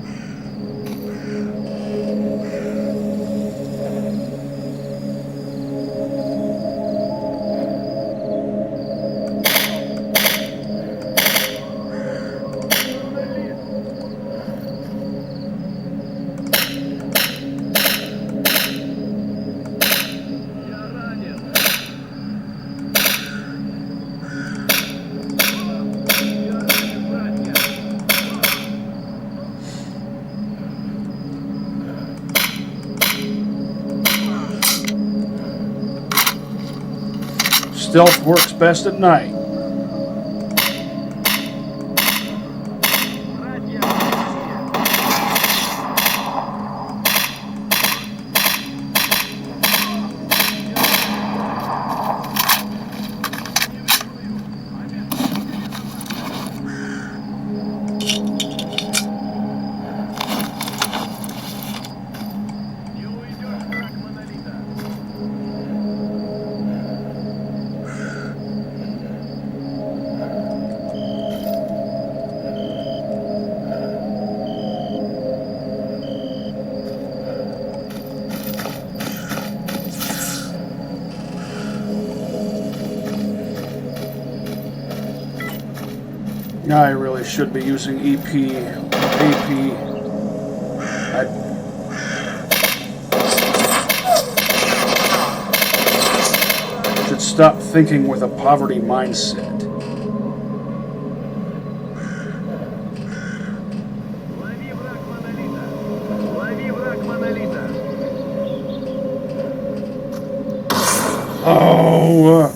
Stealth works best at night. I really should be using EP, AP. I should stop thinking with a poverty mindset. Oh.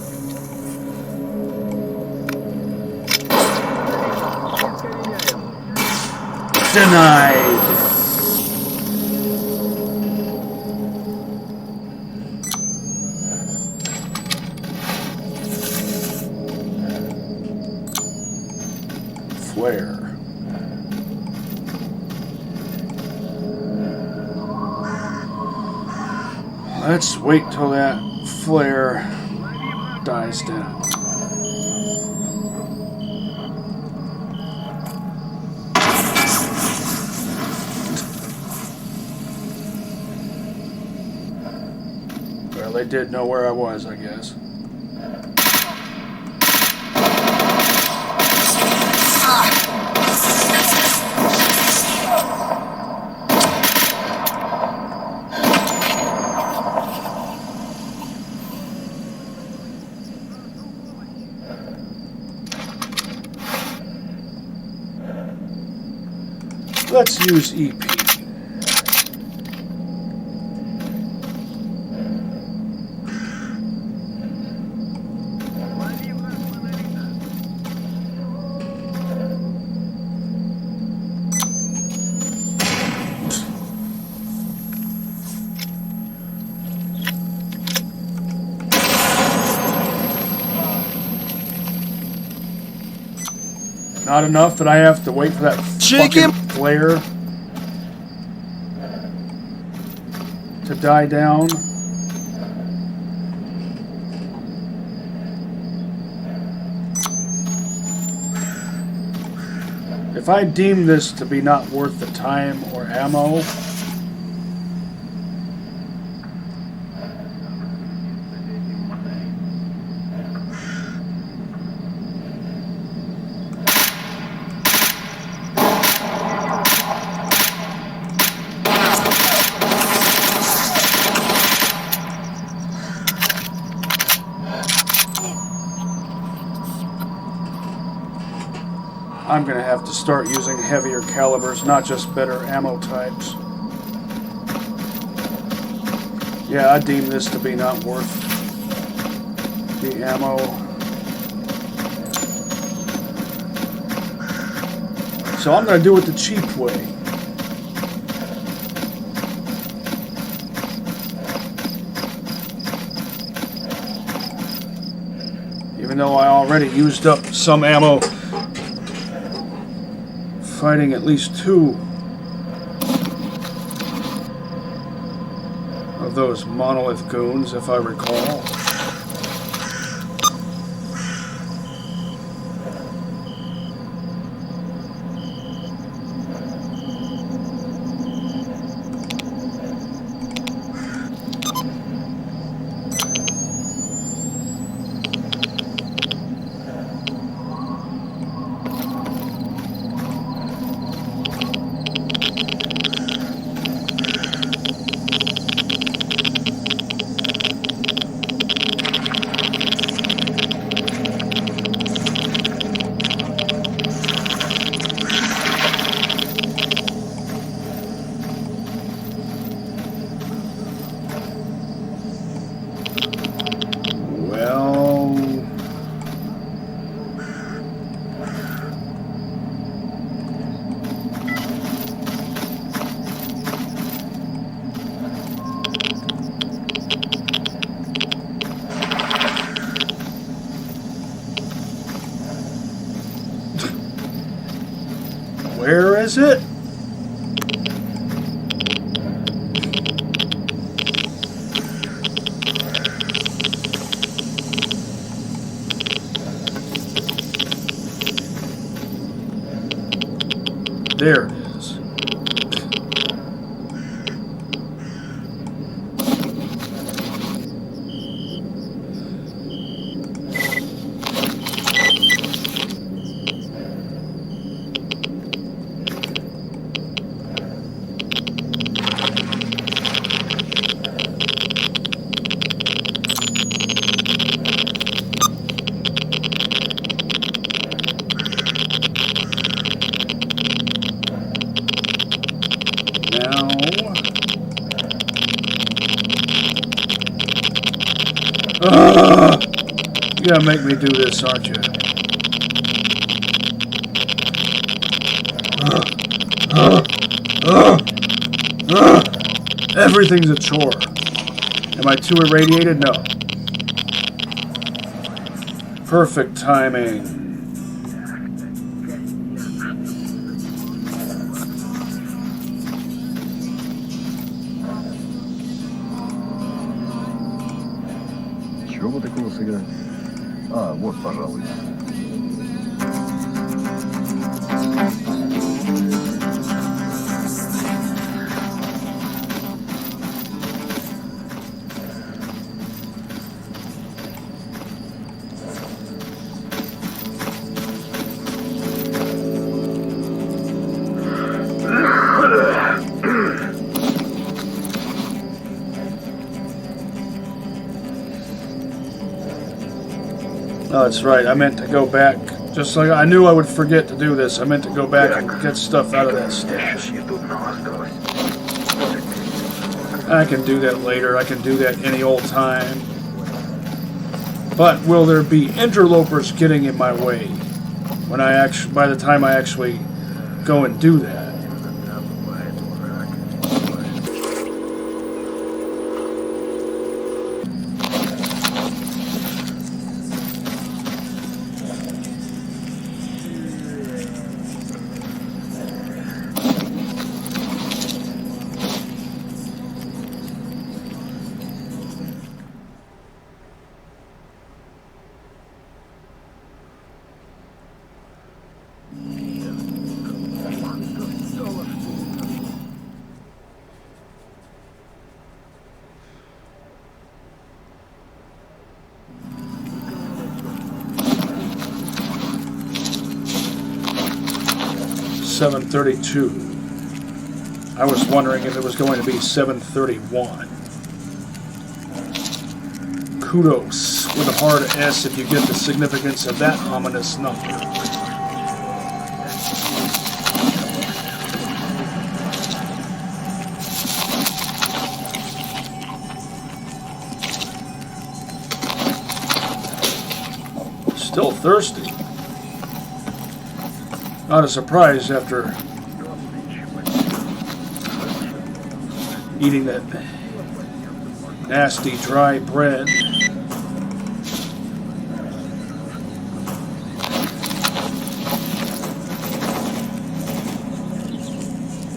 Denied. Flare. Let's wait till that flare dies down. Well, they did know where I was, I guess. Let's use EP. Not enough that I have to wait for that fucking flare to die down. If I deem this to be not worth the time or ammo, I'm going to have to start using heavier calibers, not just better ammo types. Yeah, I deem this to be not worth the ammo. So I'm going to do it the cheap way. Even though I already used up some ammo fighting at least 2 of those monolith goons, if I recall. Where is it? There it is. You're gonna make me do this, aren't you? Everything's a chore. Am I too irradiated? No. Perfect timing. Чего бы такого сыграть? А, вот, пожалуй. Oh, that's right. I meant to go back. Just like I knew I would forget to do this. I meant to go back and get stuff out of that stash. I can do that later. I can do that any old time. But will there be interlopers getting in my way when by the time I actually go and do that? $732. I was wondering if it was going to be 731. Kudos with a hard S if you get the significance of that ominous number. Still thirsty. Not a surprise after eating that nasty dry bread.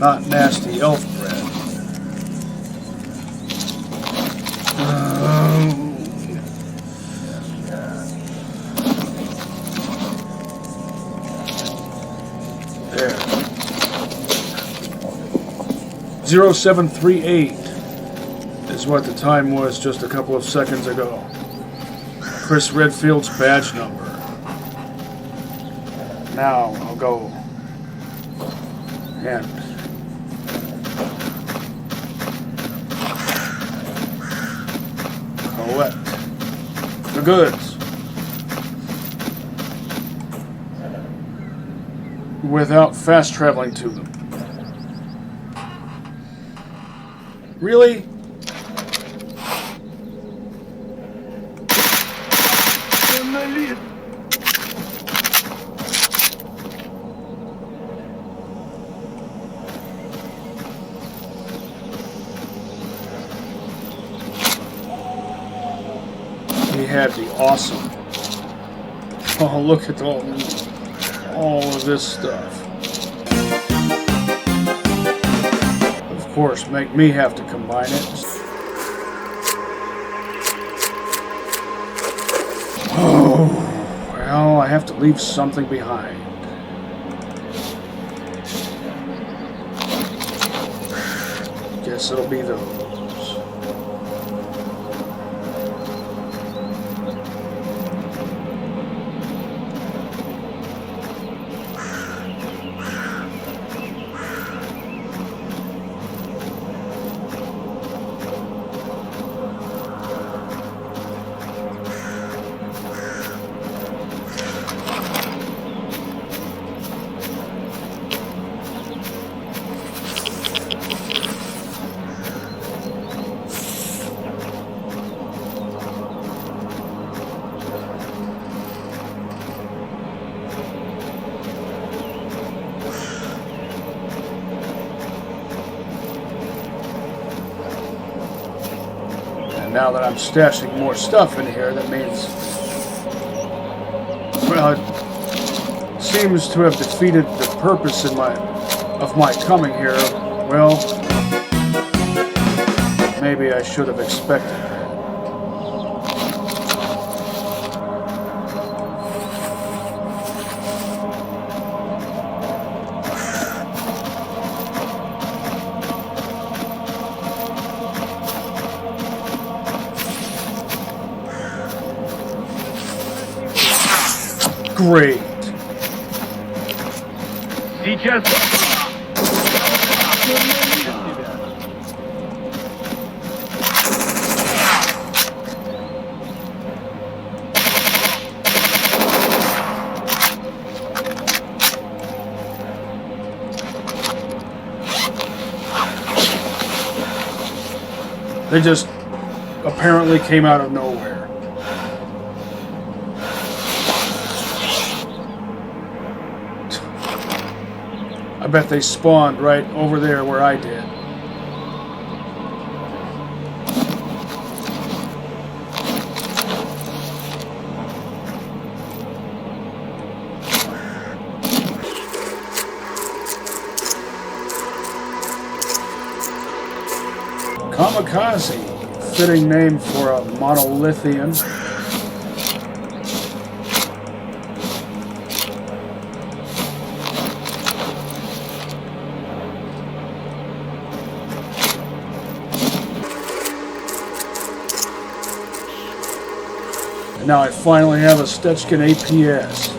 Not nasty elf bread. There. 0738 is what the time was just a couple of seconds ago. Chris Redfield's badge number. Now I'll go and collect the goods without fast traveling to them. Really? He had the awesome. Oh, look at all of this stuff. Of course, make me have to combine it. Oh, well, I have to leave something behind. Guess it'll be those. Now that I'm stashing more stuff in here, that means, well, it seems to have defeated the purpose of my coming here. Well, maybe I should have expected that. Great. Сейчас. They just apparently came out of nowhere. I bet they spawned right over there where I did. Kamikaze, fitting name for a monolithian. Now I finally have a S.T.A.L.K.E.R APS.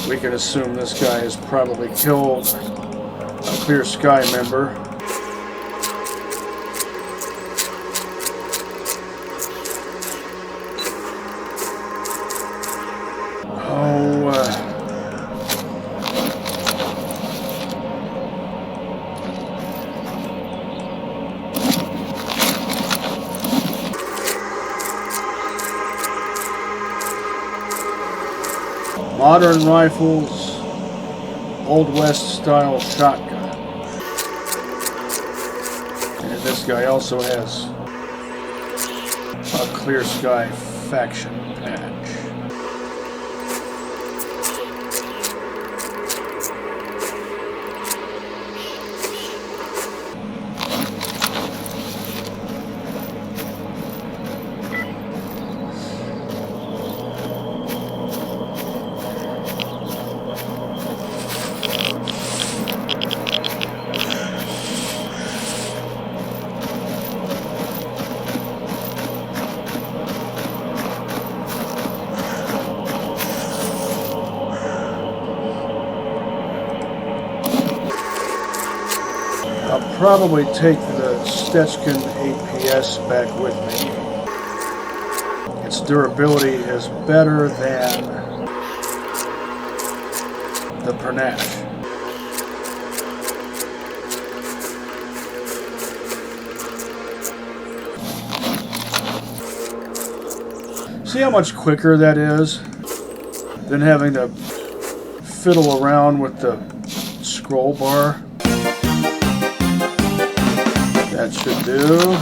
We can assume this guy has probably killed a Clear Sky member. Modern rifles, Old West style shotgun. And this guy also has a Clear Sky faction patch. I'll probably take the S.T.A.L.K.E.R APS back with me. Its durability is better than the Pernache. See how much quicker that is than having to fiddle around with the scroll bar? That should do.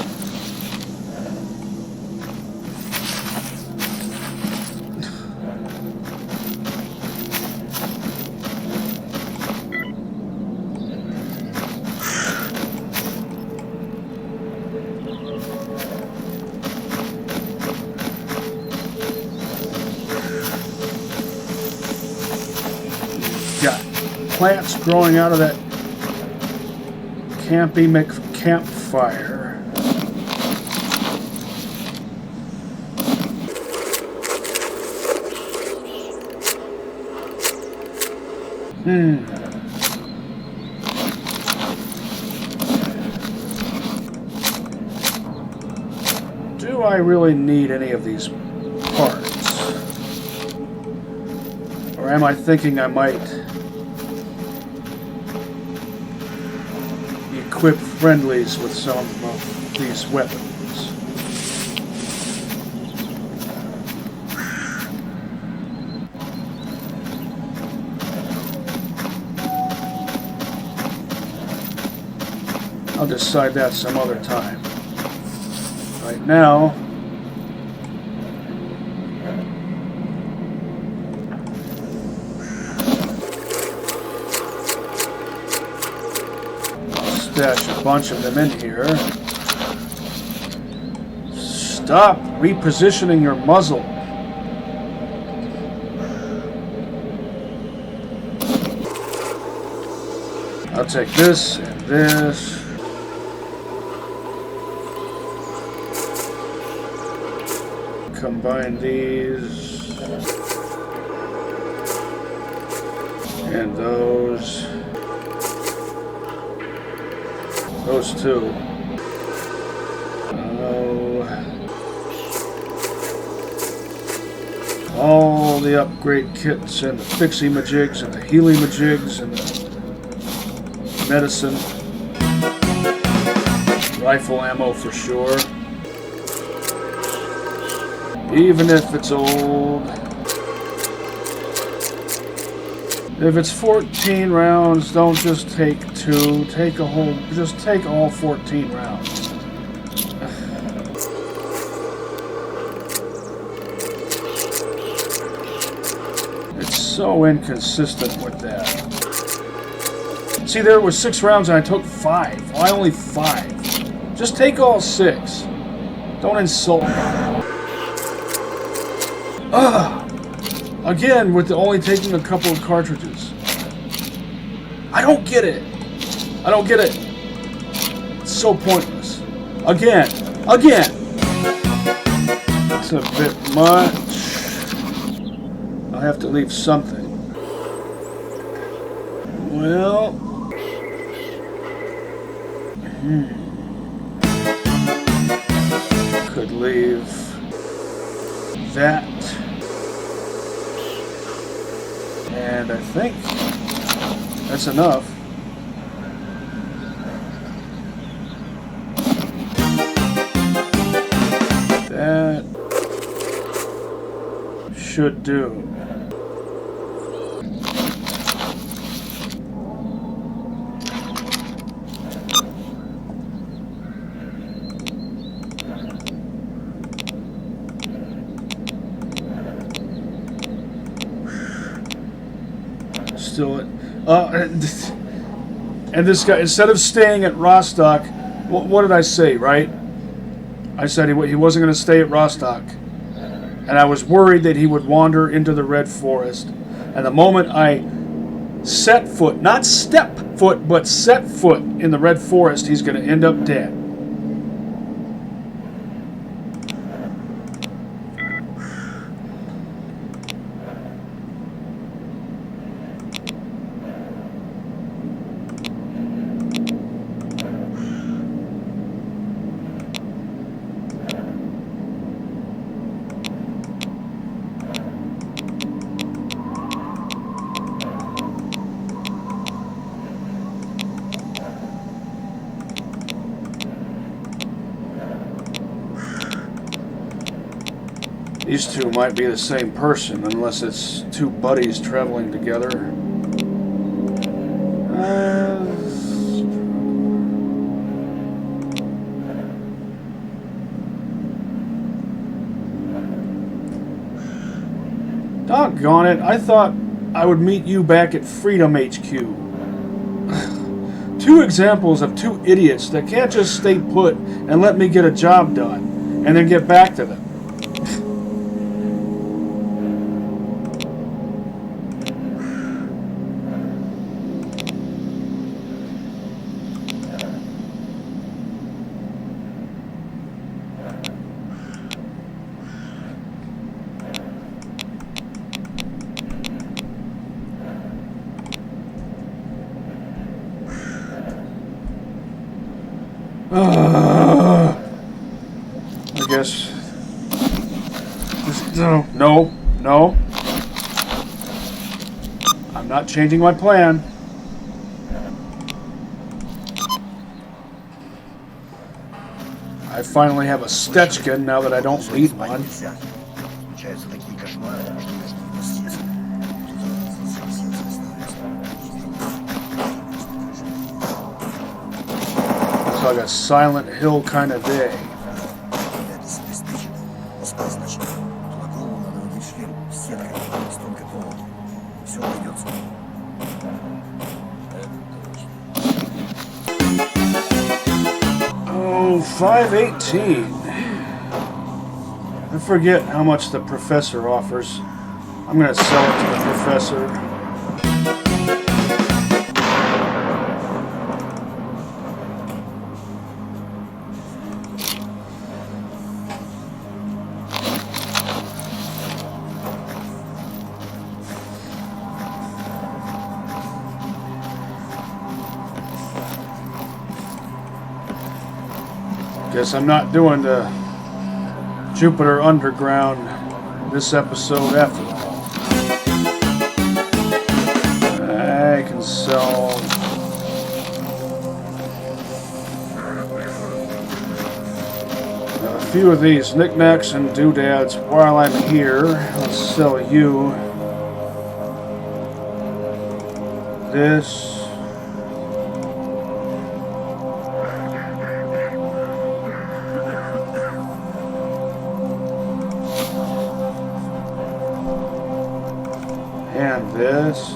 Got plants growing out of that campy campfire. Do I really need any of these parts? Or am I thinking I might equip friendlies with some of these weapons? I'll decide that some other time. Right now, I'll stash a bunch of them in here. Stop repositioning your muzzle. I'll take this and this. Combine these and those two. All the upgrade kits and the fixie-majigs and the healy-majigs and the medicine, rifle ammo for sure. Even if it's old. If it's 14 rounds, don't just take 2. Just take all 14 rounds. It's so inconsistent with that. See, there was 6 rounds and I took 5. Why only 5? Just take all 6. Don't insult me. Again, with only taking a couple of cartridges. I don't get it. I don't get it. It's so pointless. Again. It's a bit much. I'll have to leave something. Well. Could leave that. And I think that's enough. That should do. still... and this guy, instead of staying at Rostock, what did I say, right? I said he wasn't going to stay at Rostock. And I was worried that he would wander into the Red Forest. And the moment I set foot, not step foot, but set foot in the Red Forest, he's going to end up dead. These two might be the same person, unless it's two buddies traveling together. Doggone it, I thought I would meet you back at Freedom HQ. Two examples of two idiots that can't just stay put and let me get a job done, and then get back to them. I guess. No. I'm not changing my plan. I finally have a Stechkin now that I don't need one. Looks like a Silent Hill kind of day. Oh, 518. I forget how much the professor offers. I'm going to sell it to the professor. Guess I'm not doing the Jupiter Underground this episode after all. I can sell a few of these knickknacks and doodads while I'm here. I'll sell you this. And this.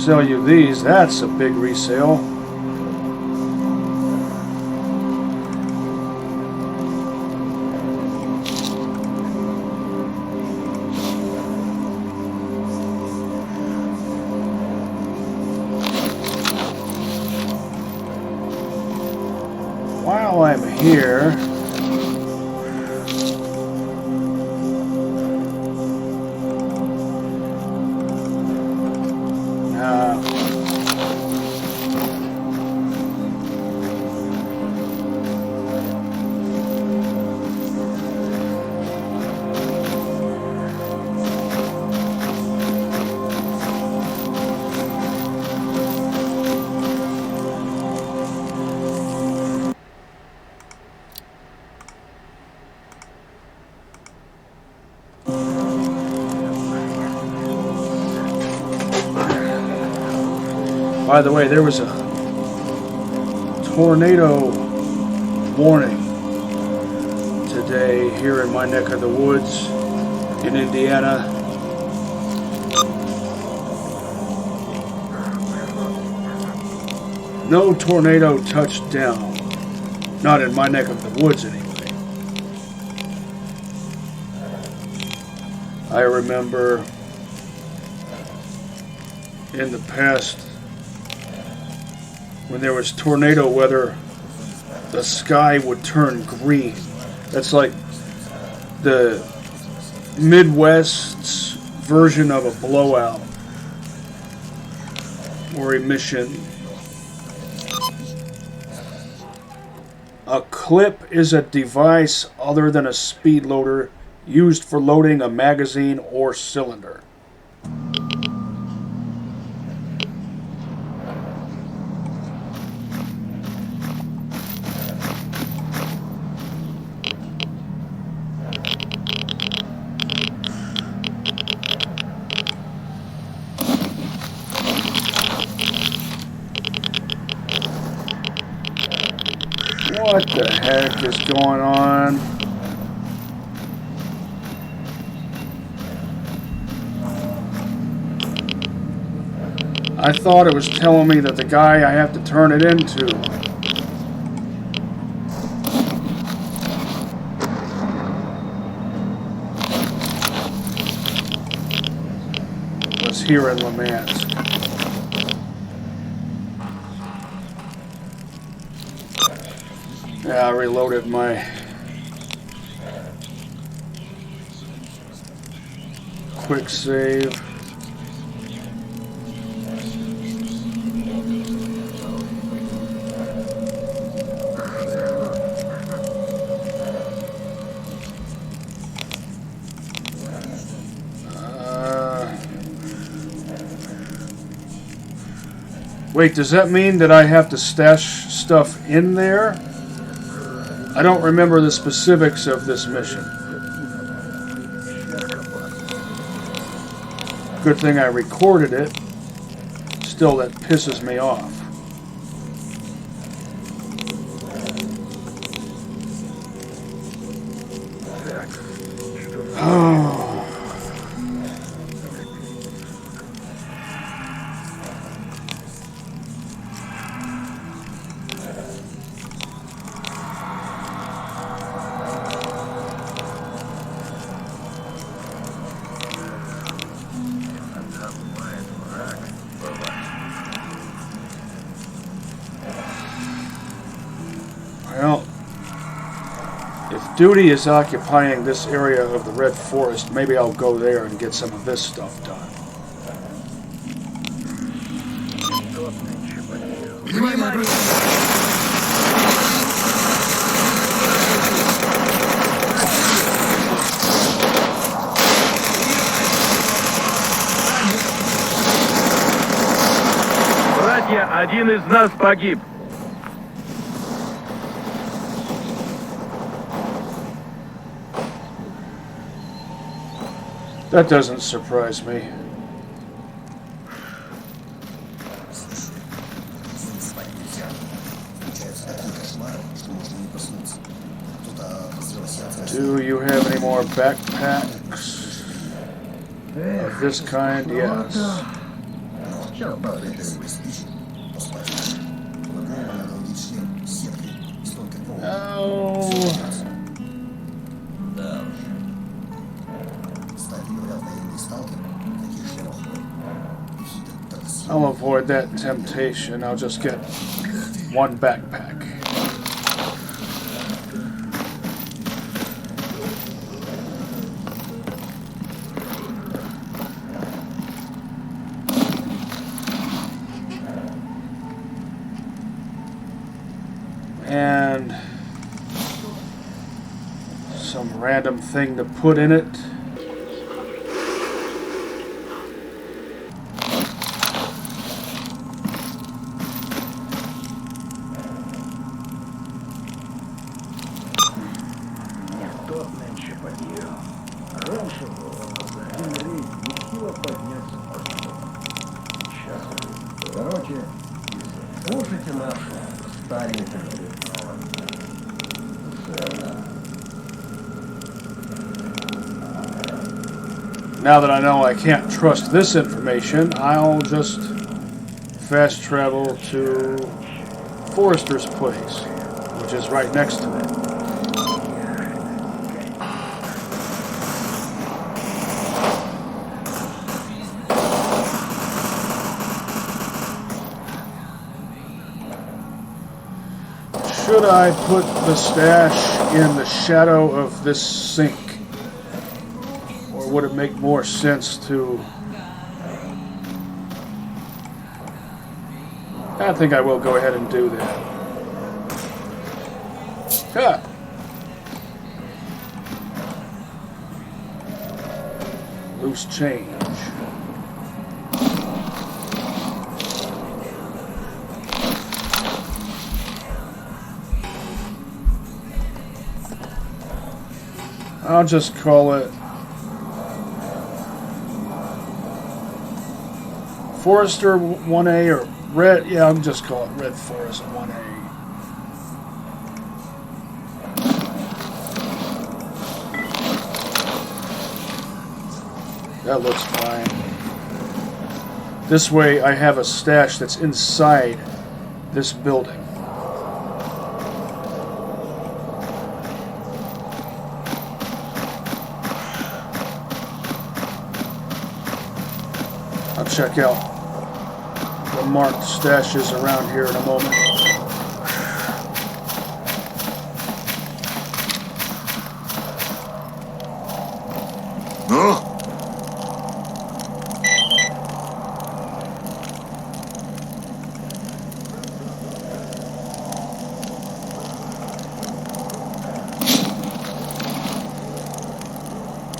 Sell you these. That's a big resale. While I'm here, By the way, there was a tornado warning today here in my neck of the woods in Indiana. No tornado touched down. Not in my neck of the woods, anyway. I remember in the past when there was tornado weather, the sky would turn green. That's like the Midwest's version of a blowout or emission. A clip is a device other than a speed loader used for loading a magazine or cylinder. What the heck is going on? I thought it was telling me that the guy I have to turn it into. Was here in Lemansque. Yeah, I reloaded my quick save. Wait, does that mean that I have to stash stuff in there? I don't remember the specifics of this mission. Good thing I recorded it. Still, that pisses me off. Oh. Well, if duty is occupying this area of the Red Forest, maybe I'll go there and get some of this stuff done. Братья, один из нас погиб. That doesn't surprise me. Do you have any more backpacks of this kind? Yes. Oh. I'll avoid that temptation. I'll just get one backpack. And some random thing to put in it. Короче, Слушайте наши старинные Now that I know I can't trust this information, I'll just fast travel to Forrester's place, which is right next to it. Should I put the stash in the shadow of this sink? Or would it make more sense to... I think I will go ahead and do that. Huh. Loose change. I'll just call it Forester 1A or Red. Yeah, I'll just call it Red Forest 1A. That looks fine. This way I have a stash that's inside this building. I'll check out the marked stashes around here in a moment. Ну?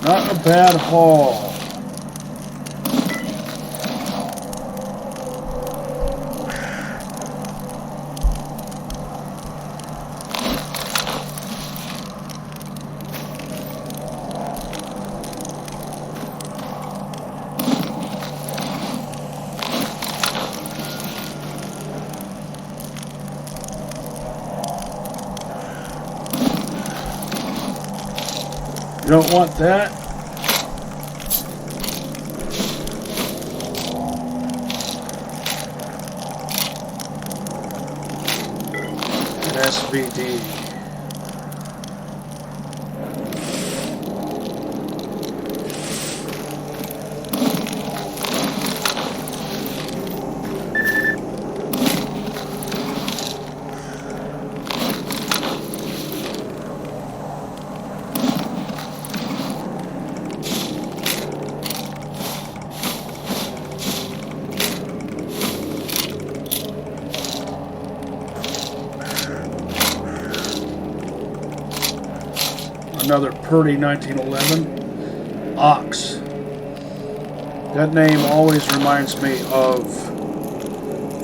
Not a bad haul. You don't want that? An SVD. Another Purdy 1911. Ox. That name always reminds me of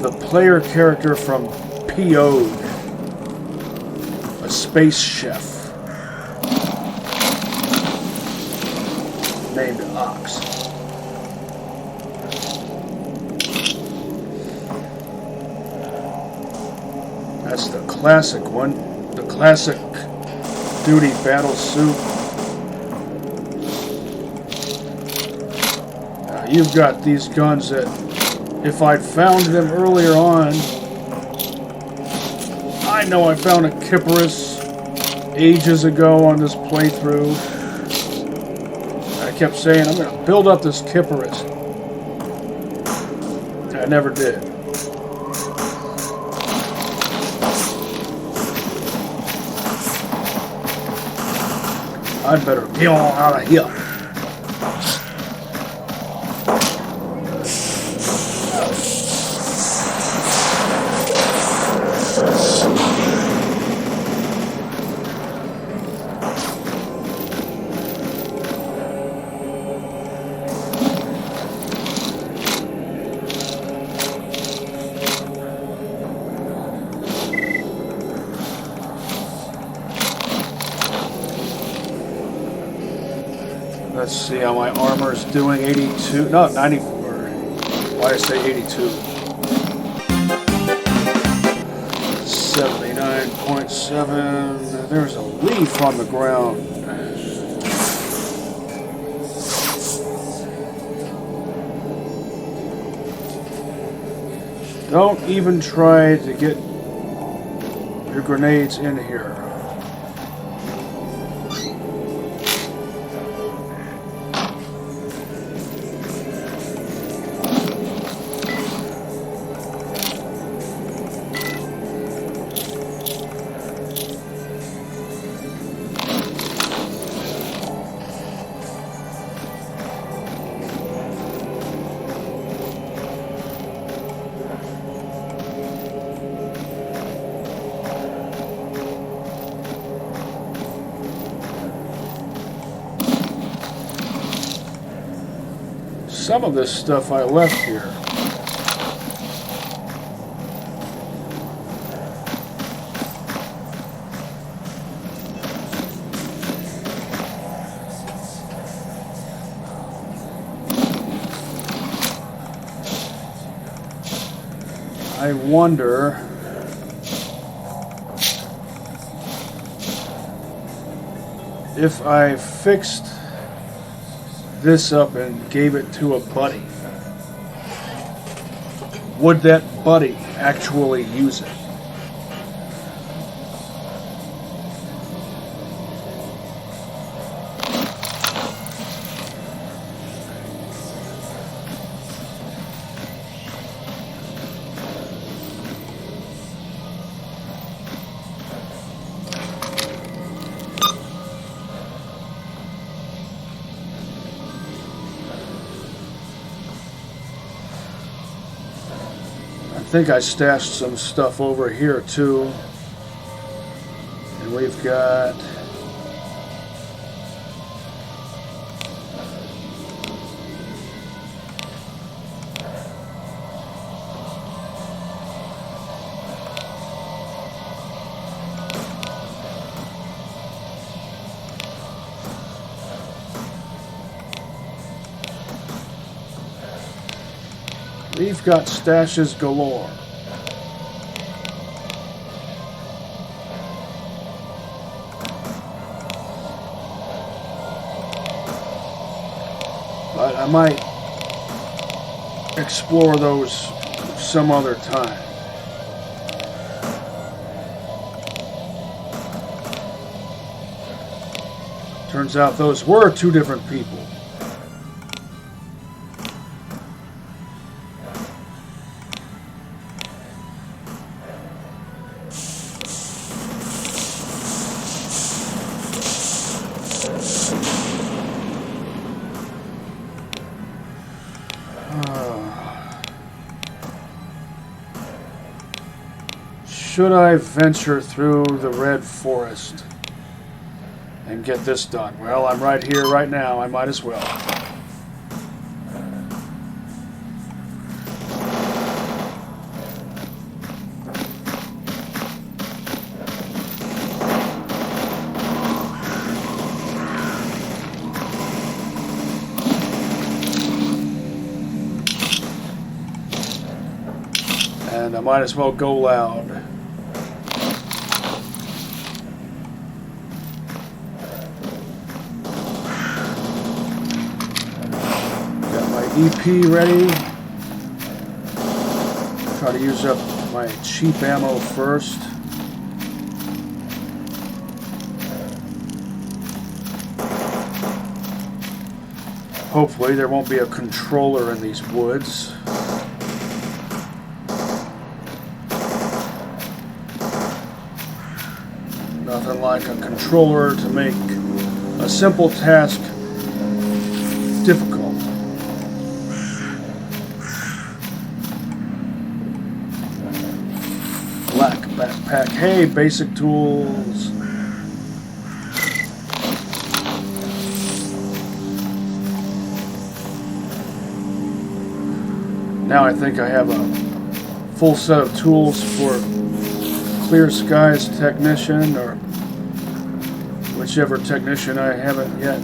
the player character from P.O.'d, a space chef named Ox. That's the classic one. The classic duty battle suit. You've got these guns that, if I'd found them earlier on, I know I found a Kipperus ages ago on this playthrough. I kept saying, I'm going to build up this Kipperus. I never did. I'd better get on out of here. Let's see how my armor's doing. 82, no, 94. Why did I say 82? 8.7. There's a leaf on the ground. Don't even try to get your grenades in here. Some of this stuff I left here. I wonder if I fixed this up and gave it to a buddy, would that buddy actually use it? I think I stashed some stuff over here too. And we've got stashes galore. But I might explore those some other time. Turns out those were two different people. Should I venture through the red forest and get this done? Well, I'm right here, right now. I might as well. And I might as well go loud. EP ready. Try to use up my cheap ammo first. Hopefully there won't be a controller in these woods. Nothing like a controller to make a simple task difficult. Black backpack. Hey, basic tools. Now I think I have a full set of tools for Clear Skies technician, or whichever technician I haven't yet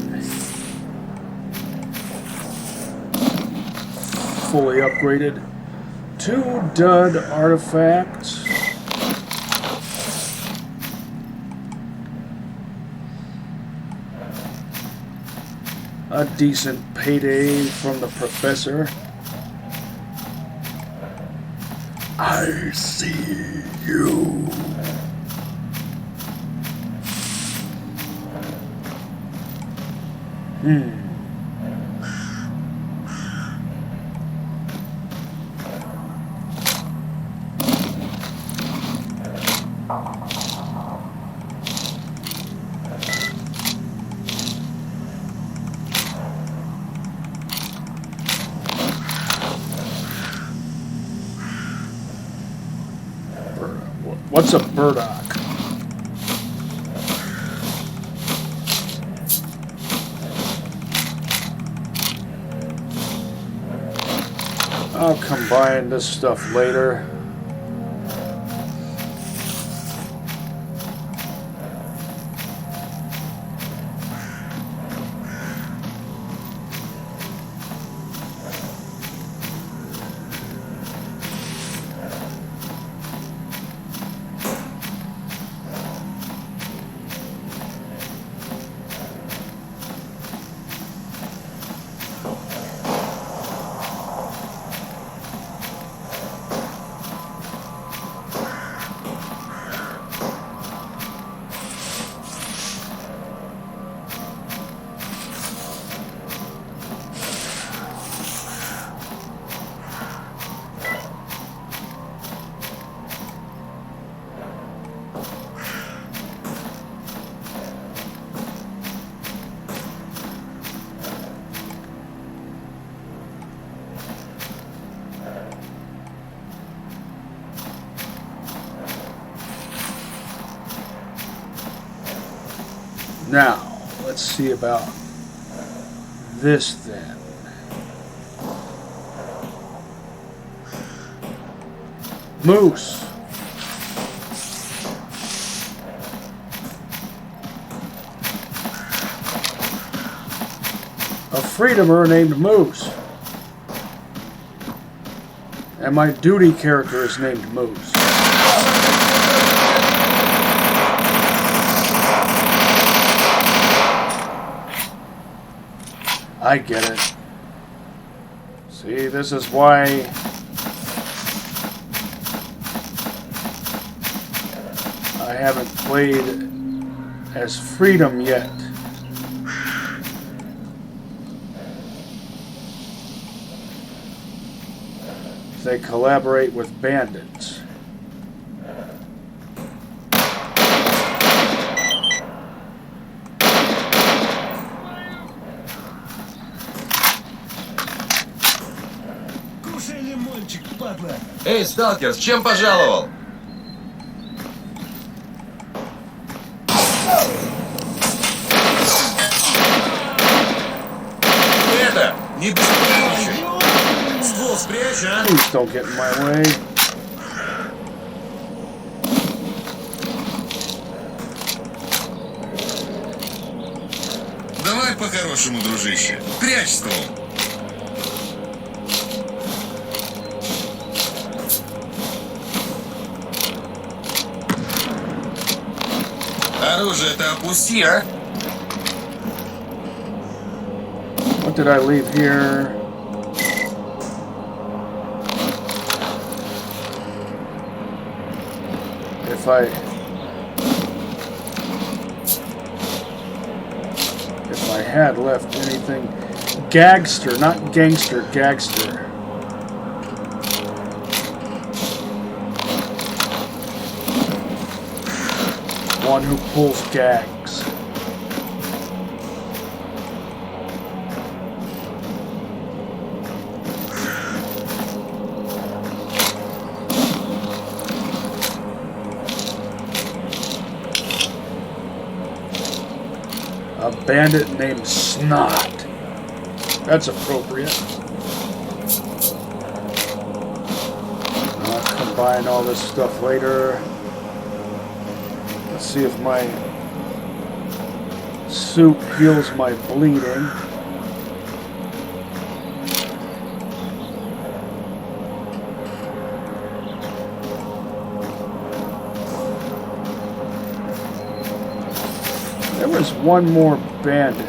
fully upgraded. 2 dud artifacts. A decent payday from the professor. I see you. What's a burdock? I'll combine this stuff later. Now, let's see about this then. Moose. A freedomer named Moose. And my duty character is named Moose. I get it. See, this is why I haven't played as Freedom yet. They collaborate with bandits. Эй, сталкер, с чем пожаловал? Это, не беспокойничай. Ствол спрячь, а? Please don't get in my way. Давай по-хорошему, дружище. Прячь ствол. Оружие-то опусти, а? What did I leave here? If I had left anything. Gagster, not gangster, gagster. One who pulls gags. A bandit named Snot. That's appropriate. I'll combine all this stuff later. Let's see if my soup heals my bleeding. There was one more bandit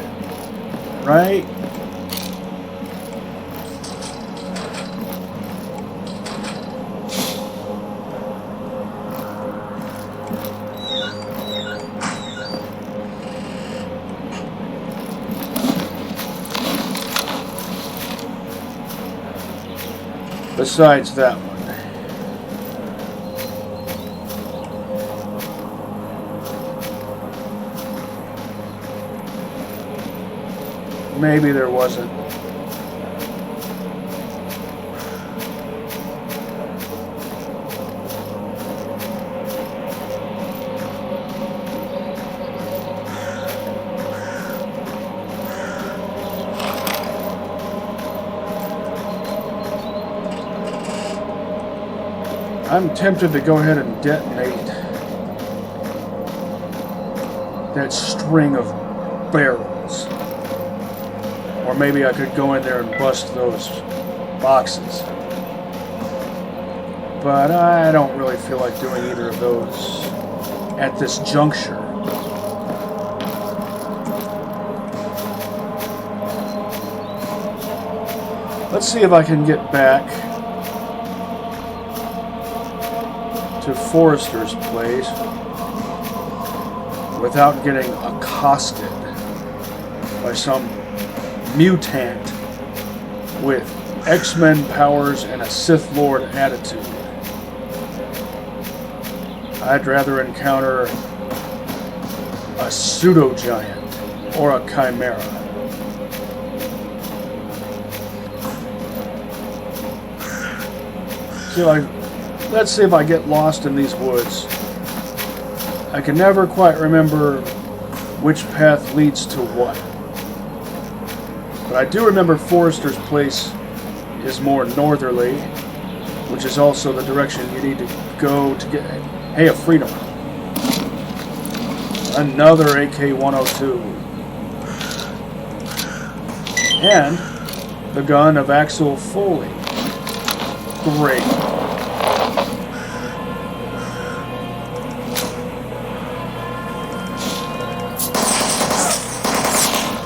right? Besides that one. Maybe there wasn't. I'm tempted to go ahead and detonate that string of barrels. Or maybe I could go in there and bust those boxes. But I don't really feel like doing either of those at this juncture. Let's see if I can get back to Forrester's place without getting accosted by some mutant with X-Men powers and a Sith Lord attitude. I'd rather encounter a pseudo-giant or a chimera. So let's see if I get lost in these woods. I can never quite remember which path leads to what. But I do remember Forrester's place is more northerly, which is also the direction you need to go to get... Hey, a Freedom. Another AK-102. And the gun of Axel Foley. Great.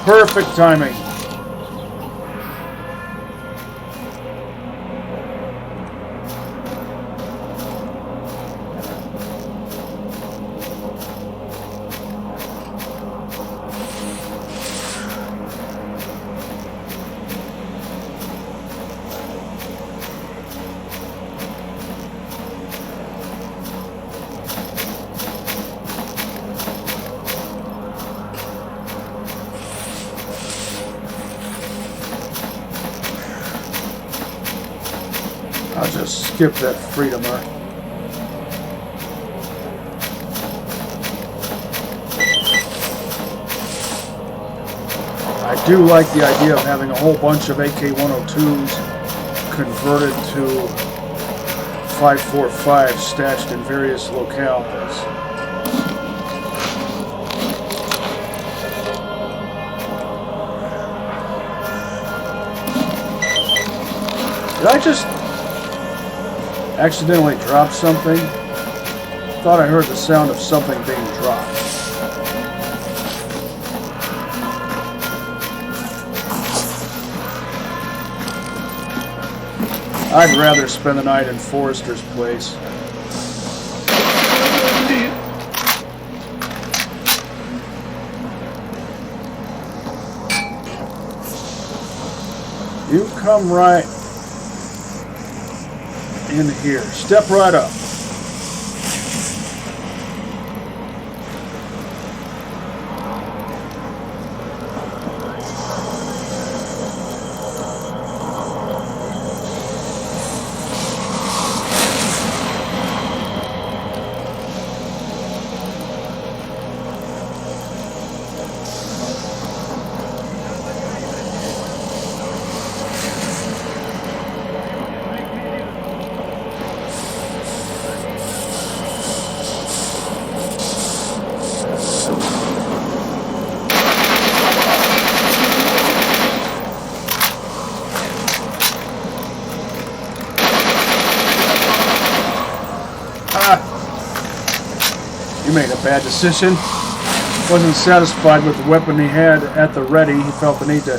Perfect timing. I'll just skip that Freedomer. I do like the idea of having a whole bunch of AK-102s converted to 5.45 stashed in various locales. Did I just accidentally drop something? Thought I heard the sound of something being dropped. I'd rather spend the night in Forrester's place. You come right in here. Step right up. You made a bad decision. wasn't satisfied with the weapon he had at the ready. He felt the need to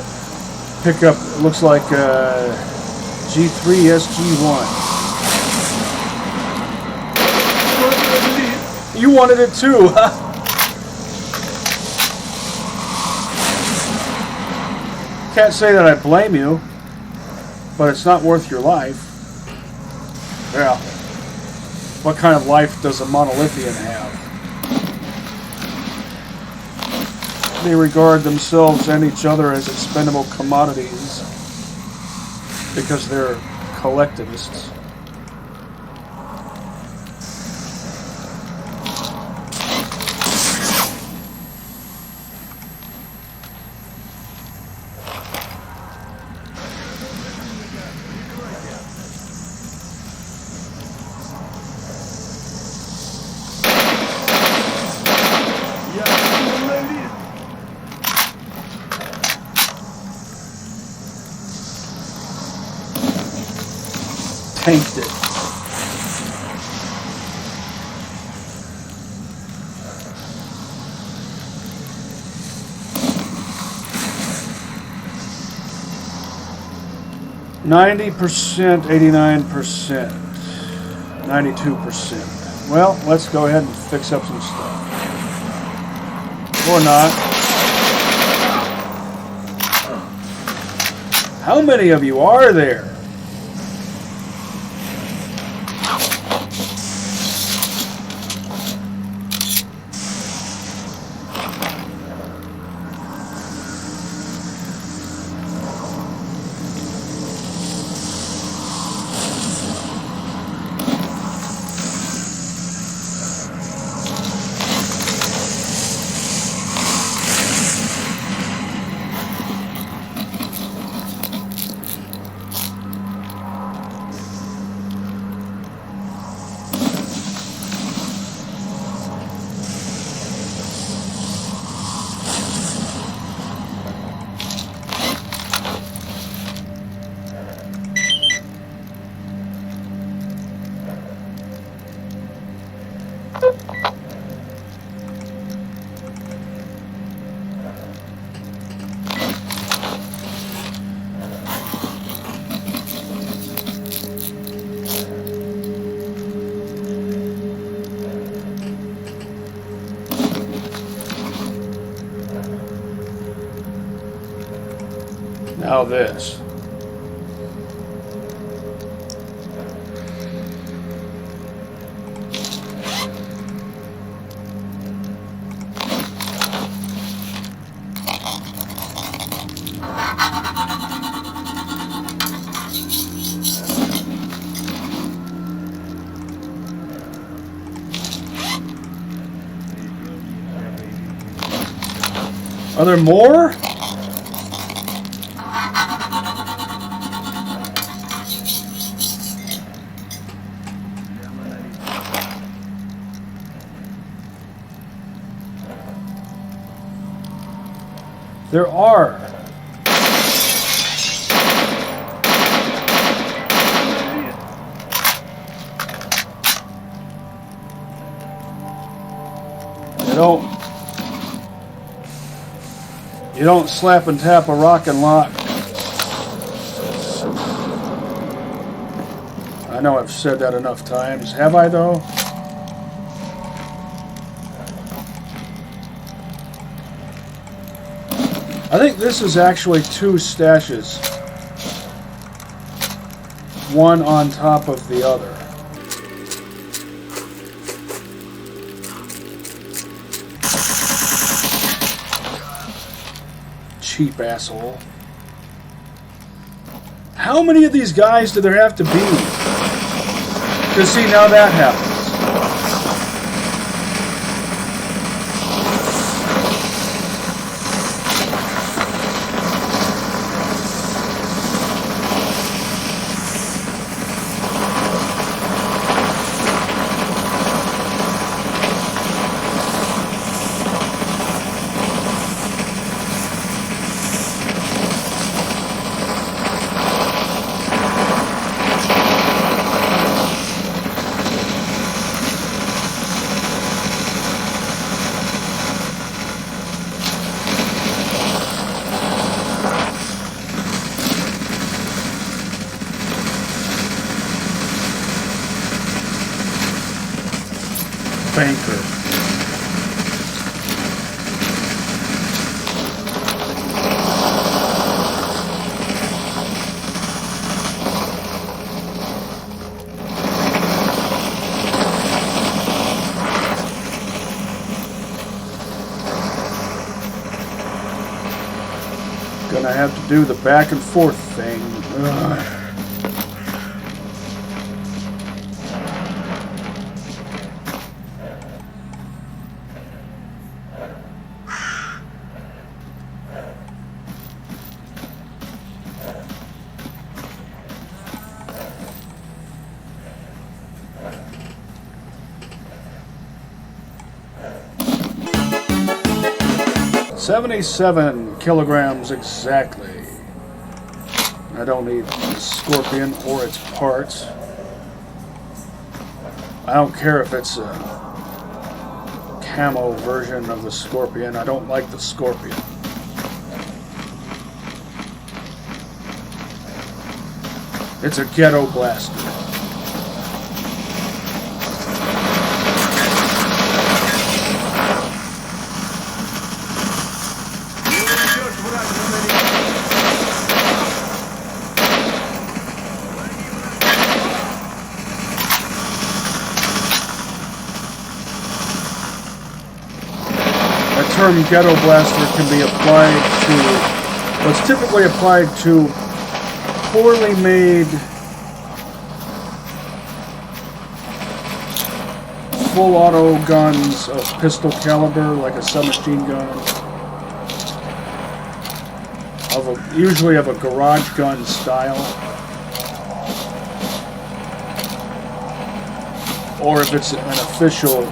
pick up, it looks like G3 SG1. You wanted it too, huh? Can't say that I blame you, but it's not worth your life. Yeah. What kind of life does a monolithian have? They regard themselves and each other as expendable commodities because they're collectivists. Tanked it. %, 89%, 92%. Well, let's go ahead and fix up some stuff. Or not. How many of you are there? Now this. Are there more? There are. You don't slap and tap a rock and lock. I know I've said that enough times. Have I though? I think this is actually two stashes. One on top of the other. Cheap asshole. How many of these guys do there have to be? Because see, now that happens. spanker. Gonna have to do the back and forth thing. Ugh. $77 kilograms exactly. I don't need the Scorpion or its parts. I don't care if it's a camo version of the Scorpion. I don't like the Scorpion. It's a ghetto blaster. The term ghetto blaster can be applied to, what's typically applied to poorly made full auto guns of pistol caliber, like a submachine gun, usually of a garage gun style, or if it's an official,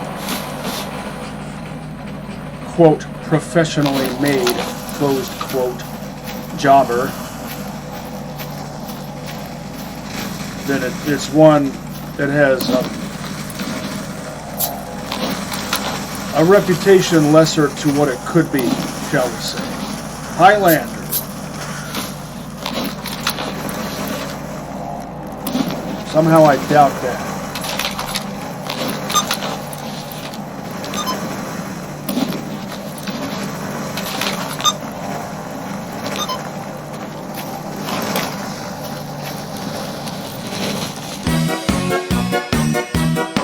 quote, professionally made, closed quote, jobber, then it's one that has a reputation lesser to what it could be, shall we say. Highlander. Somehow I doubt that.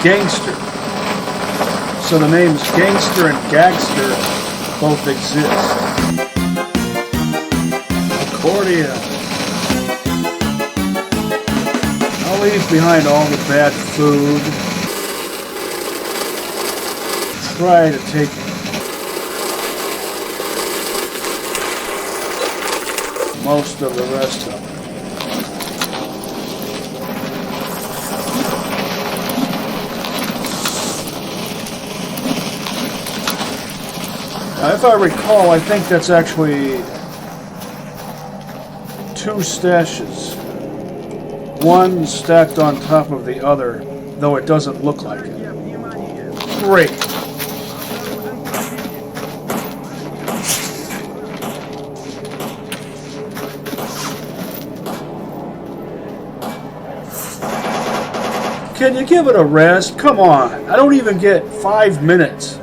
Gangster. So the names Gangster and Gagster both exist. Accordion. I'll leave behind all the bad food. Try to take most of the rest of it. Now, if I recall, I think that's actually 2 stashes. One stacked on top of the other, though it doesn't look like it. Great. Can you give it a rest? Come on. I don't even get 5 minutes.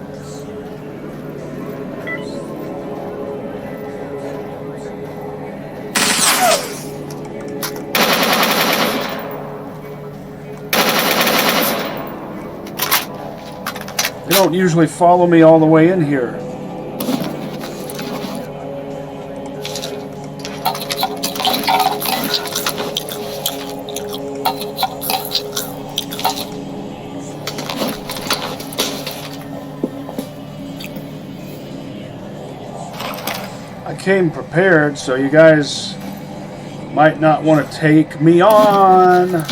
They don't usually follow me all the way in here. I came prepared, so you guys might not want to take me on.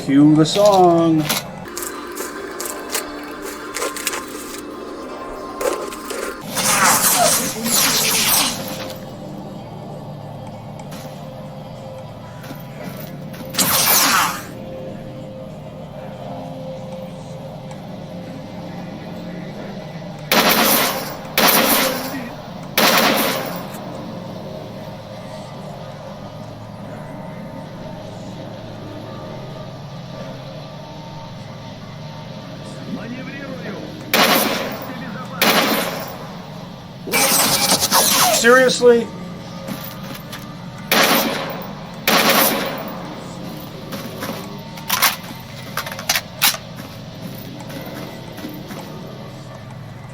Cue the song. Seriously?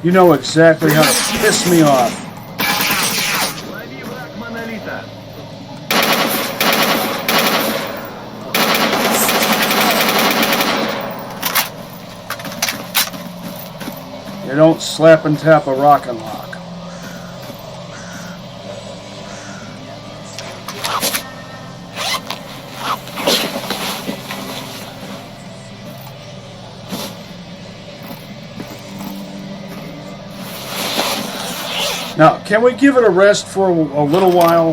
You know exactly how to piss me off. Лови враг монолита. You don't slap and tap a rock and lock. Now, can we give it a rest for a little while?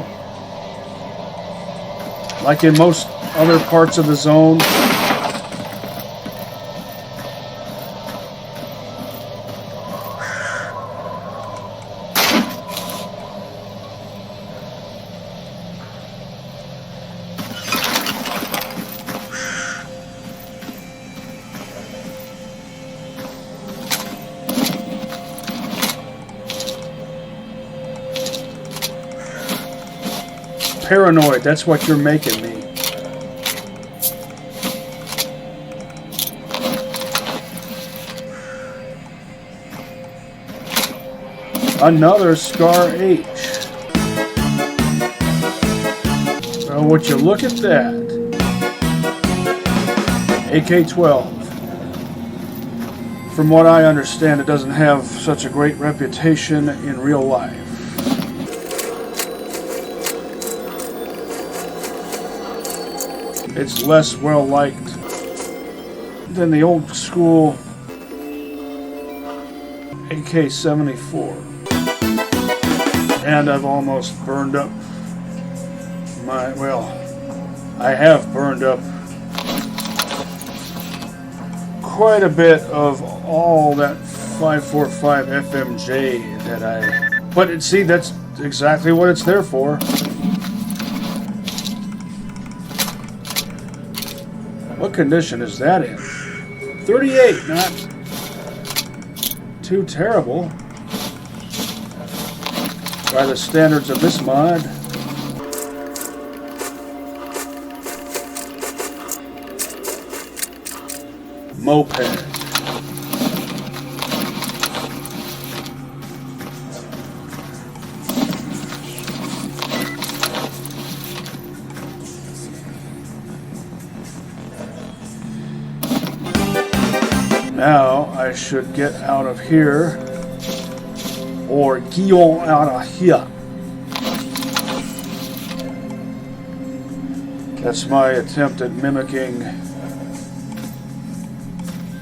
Like in most other parts of the zone? Paranoid, that's what you're making me. Another Scar H. Well, would you look at that? AK-12. From what I understand, it doesn't have such a great reputation in real life. It's less well liked than the old school AK-74. And I've almost burned up my, well, I have burned up quite a bit of all that 545 FMJ that I, but see, that's exactly what it's there for. What condition is that in? 38, not too terrible by the standards of this mod. Moped. Now I should get out of here, or Guillaume out of here. That's my attempt at mimicking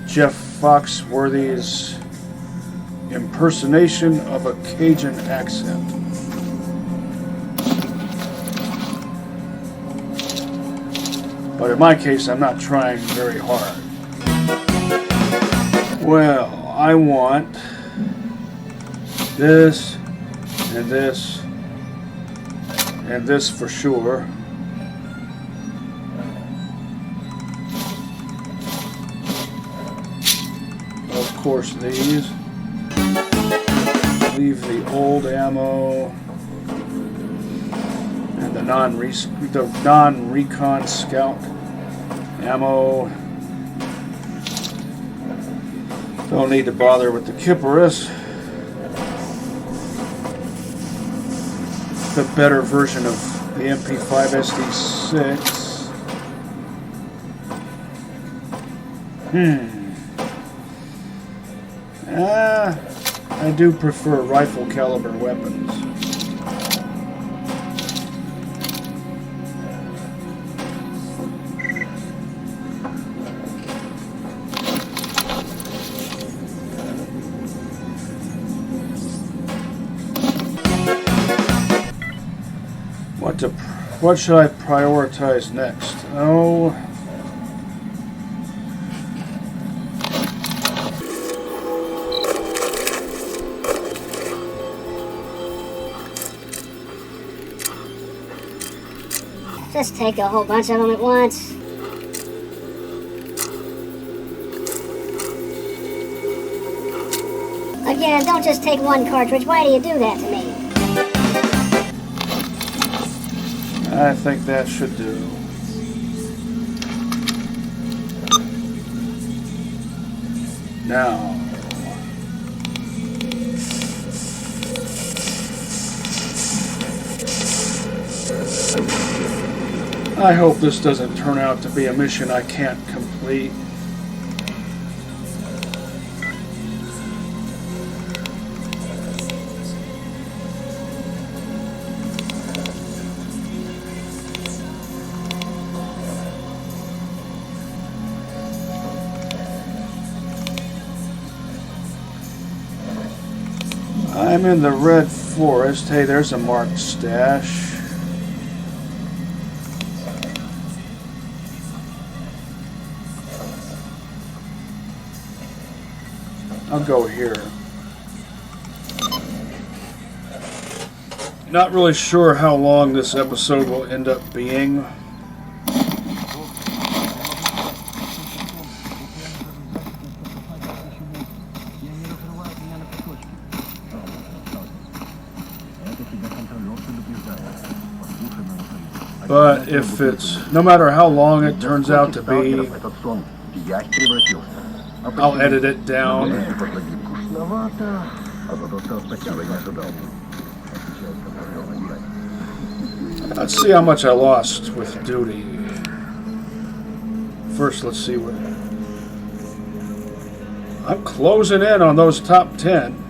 Jeff Foxworthy's impersonation of a Cajun accent. But in my case, I'm not trying very hard. Well, I want this, and this, and this for sure. Of course, these. Leave the old ammo and the non-recon scout ammo. Don't need to bother with the Kipperus. The better version of the MP5 SD6. I do prefer rifle caliber weapons. What should I prioritize next? Oh, just take a whole bunch of them at once. Again, don't just take one cartridge. Why do you do that to me? I think that should do. Now, I hope this doesn't turn out to be a mission I can't complete. I'm in the red forest. Hey, there's a marked stash. I'll go here. Not really sure how long this episode will end up being. But if it's, no matter how long it turns out to be, I'll edit it down. Let's see how much I lost with duty. First, let's see what... I'm closing in on those top 10.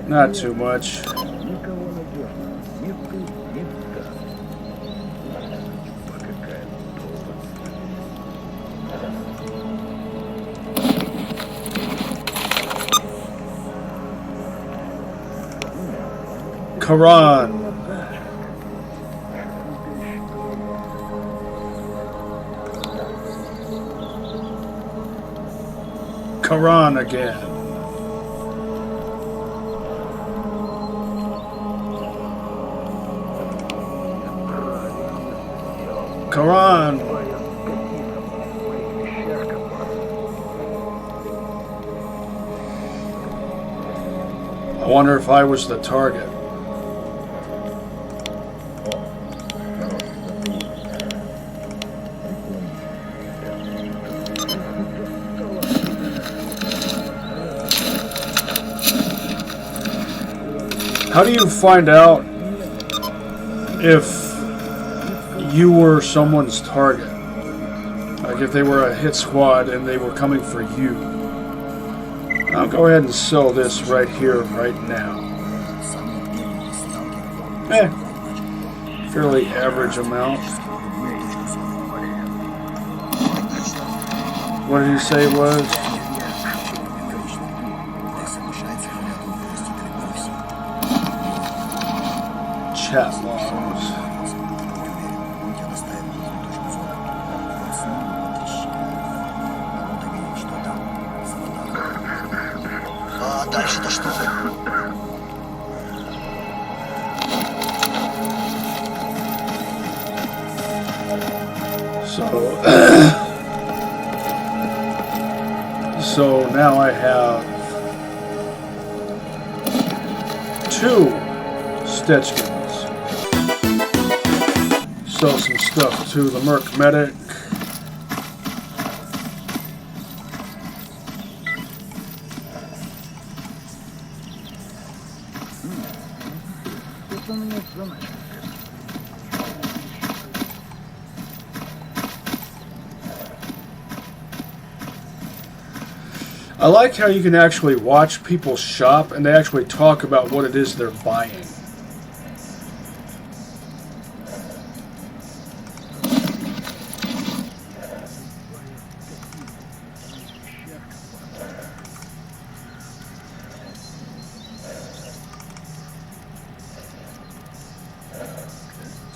Not too much. Quran. Quran again. Quran. I wonder if I was the target. How do you find out if you were someone's target? Like if they were a hit squad and they were coming for you. I'll go ahead and sell this right here, right now. Fairly average amount. What did you say it was? Chat logs. А дальше-то что? So now I have 2 Stechkins. Sell some stuff to the Merc Medic. I like how you can actually watch people shop and they actually talk about what it is they're buying.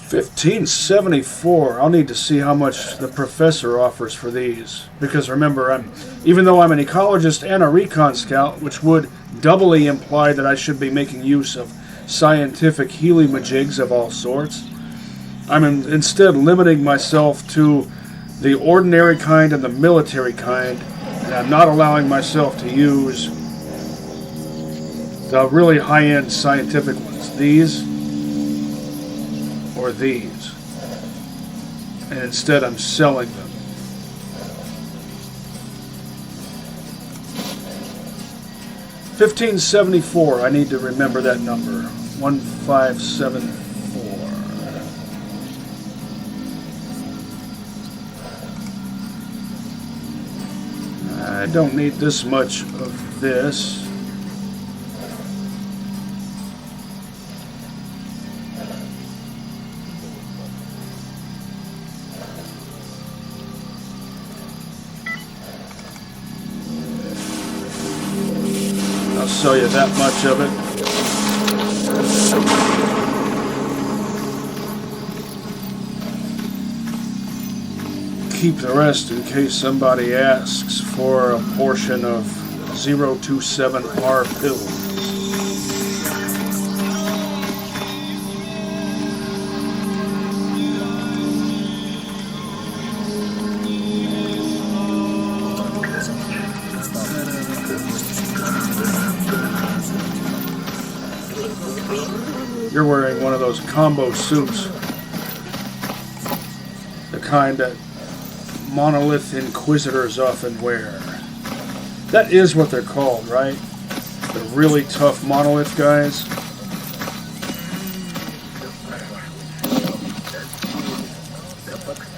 $15.74. I'll need to see how much the professor offers for these. Because remember, even though I'm an ecologist and a recon scout, which would doubly imply that I should be making use of scientific helimajigs of all sorts, I'm instead limiting myself to the ordinary kind and the military kind, and I'm not allowing myself to use the really high-end scientific ones. These or these. And instead I'm selling them. $15.74. I need to remember that number. 1574. I don't need this much of this. I'll sell you that much of it. Keep the rest in case somebody asks for a portion of 027R pills. You're wearing one of those combo suits, the kind that Monolith Inquisitors often wear. That is what they're called, right? The really tough Monolith guys.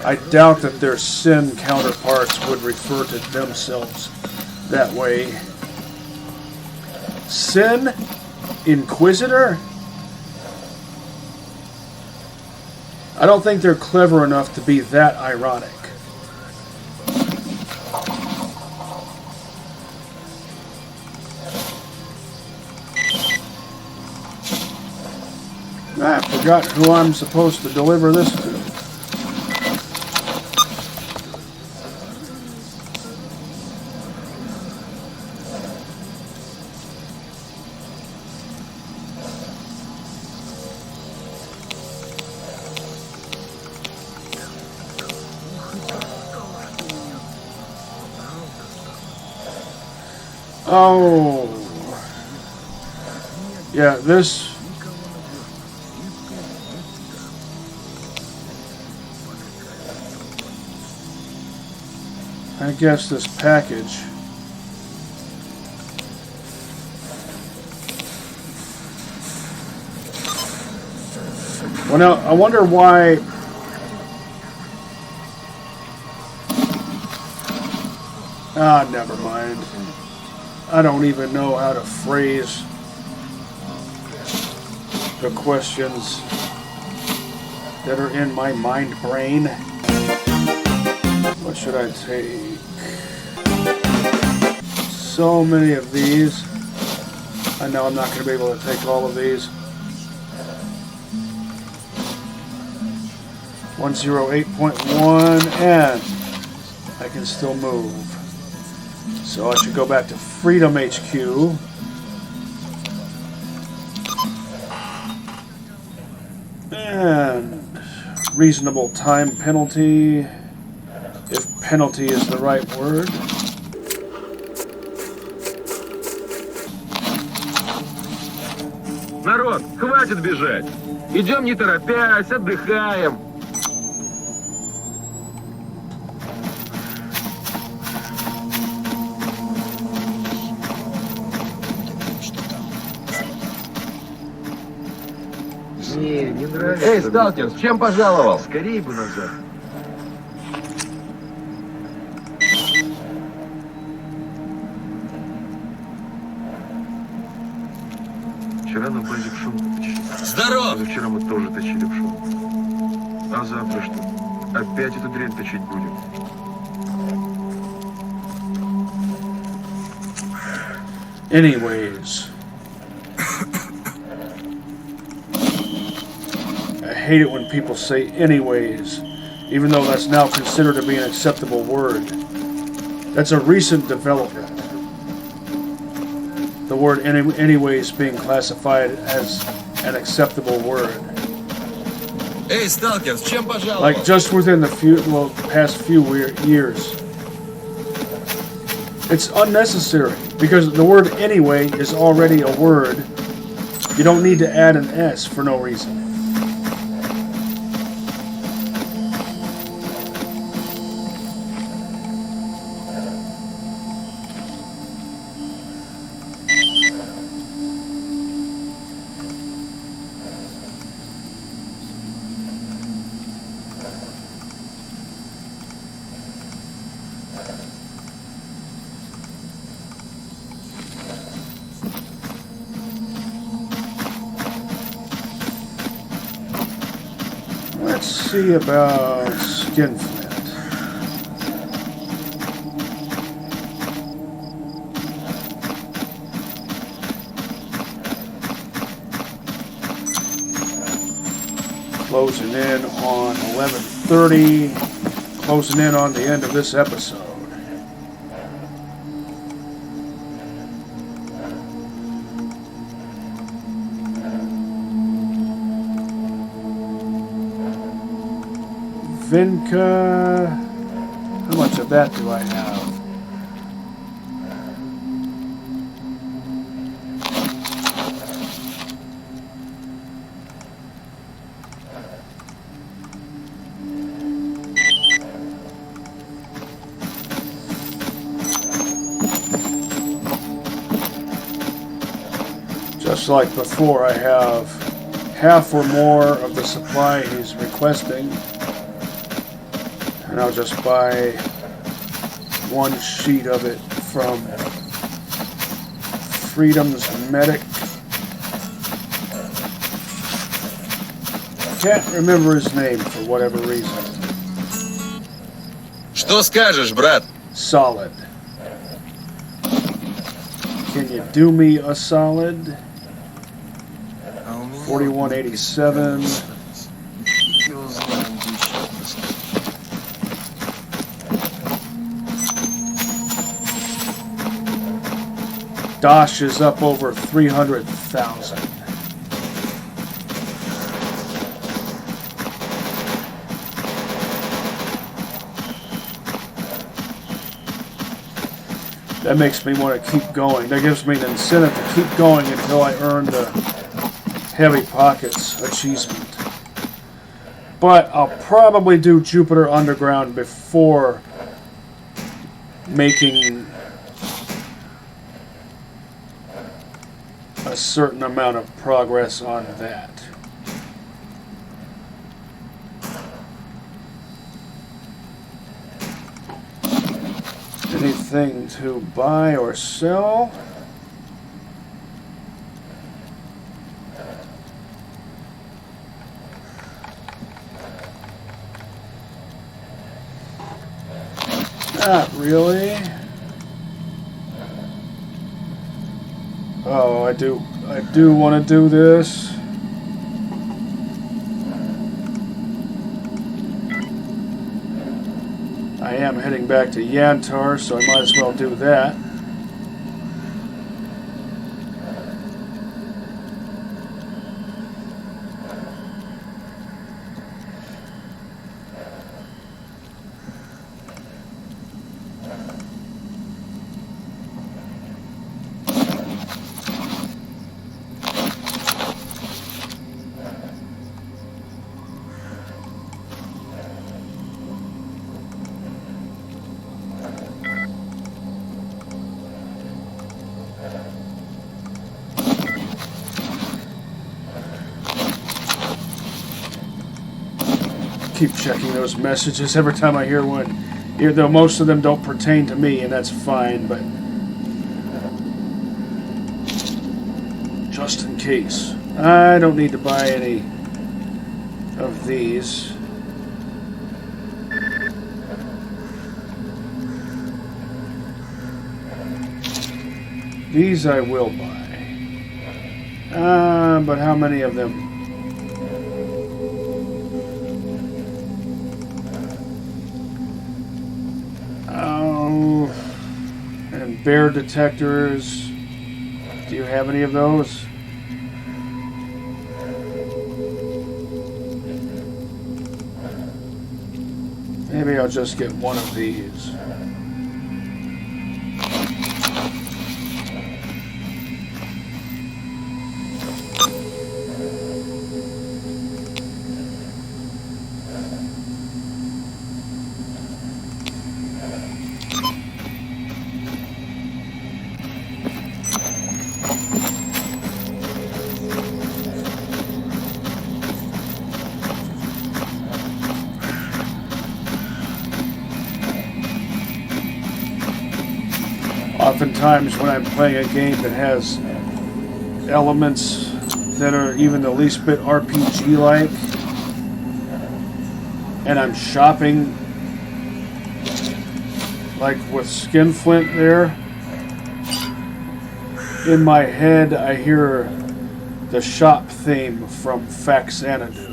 I doubt that their Sin counterparts would refer to themselves that way. Sin Inquisitor? I don't think they're clever enough to be that ironic. I forgot who I'm supposed to deliver this to. Oh, yeah, this. I guess this package. Well, now, I wonder why. Never mind. I don't even know how to phrase the questions that are in my mind brain. What should I take? So many of these. I know I'm not going to be able to take all of these. 108.1, and I can still move. So I should go back to Freedom HQ. And reasonable time penalty, if penalty is the right word. Народ, хватит бежать. Идем не торопясь, отдыхаем. Не нравится. Эй, сталкер, с чем пожаловал? Скорей бы назад. Вчера на базе в шум точили. Здоров! Вчера мы тоже точили в шум. А завтра что? Опять эту дрянь точить будем? Anyways. I hate it when people say anyways, even though that's now considered to be an acceptable word. That's a recent development. The word anyways being classified as an acceptable word. Эй, сталкер, с чем пожаловал? Like just within the past few years. It's unnecessary because the word anyway is already a word. You don't need to add an S for no reason. Let's see about skinflint. Closing in on 11:30. Closing in on the end of this episode. Vinca, how much of that do I have? Just like before, I have half or more of the supply he's requesting. And I'll just buy one sheet of it from Freedom's Medic. Can't remember his name for whatever reason. Что скажешь, брат? Solid. Can you do me a solid? 4187. Dosh is up over 300,000. That makes me want to keep going. That gives me the incentive to keep going until I earn the Heavy Pockets achievement. But I'll probably do Jupiter Underground before making a certain amount of progress on that. Anything to buy or sell? Not really. Oh, I do want to do this. I am heading back to Yantar, so I might as well do that. Keep checking those messages every time I hear one. Even though most of them don't pertain to me, and that's fine, but just in case. I don't need to buy any of these. These I will buy. But how many of them? And bear detectors. Do you have any of those? Maybe I'll just get one of these. Oftentimes when I'm playing a game that has elements that are even the least bit RPG-like, and I'm shopping, like with Skinflint there, in my head I hear the shop theme from Faxanadu.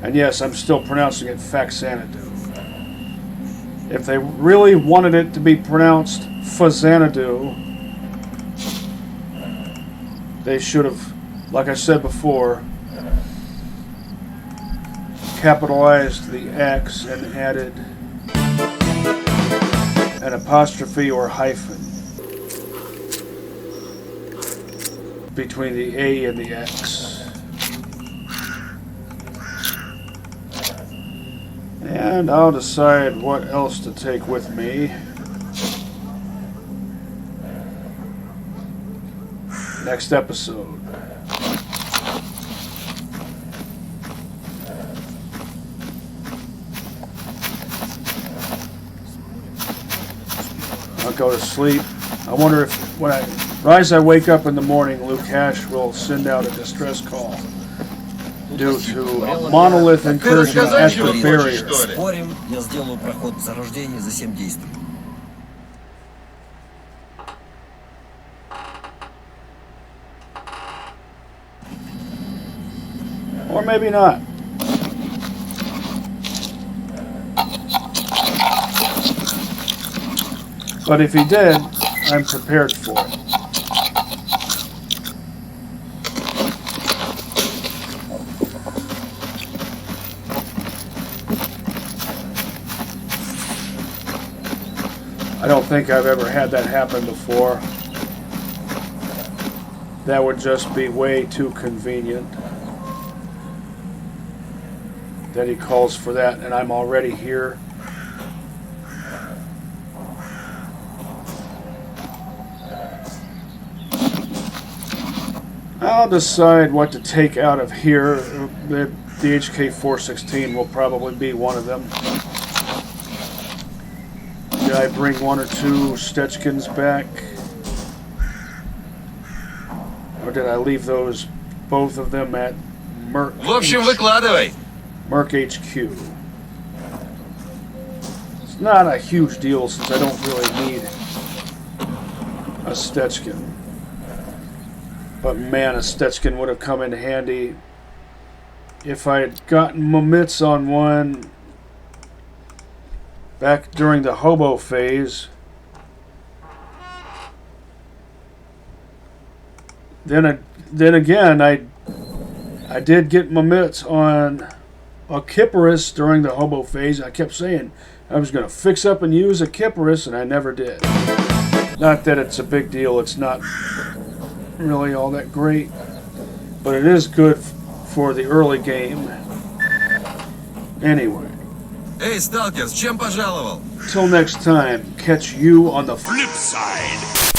And yes, I'm still pronouncing it Faxanadu. If they really wanted it to be pronounced Fazanadu, they should have, like I said before, capitalized the X and added an apostrophe or hyphen between the A and the X. And I'll decide what else to take with me. Next episode. I'll go to sleep. I wonder if when I wake up in the morning, Lukash will send out a distress call due to a monolith incursion at the barrier. Спорим, я сделаю проход в зарождение за 7 действий. Or maybe not. But if he did, I'm prepared for it. I don't think I've ever had that happen before. That would just be way too convenient. That he calls for that and I'm already here. I'll decide what to take out of here. The HK-416 will probably be one of them. Did I bring one or two Stetchkins back? Or did I leave those, both of them at Merc? В общем, выкладывай. Merc HQ. It's not a huge deal since I don't really need a Stetchkin. But man, a Stetchkin would have come in handy if I had gotten Mamitz on one back during the hobo phase. Then again, I did get Mamitz on a Kipparus during the hobo phase. I kept saying I was going to fix up and use a Kipparus, and I never did. Not that it's a big deal. It's not really all that great, but it is good for the early game. Anyway. Эй, сталкер, с чем пожаловал? Till next time, catch you on the flip side.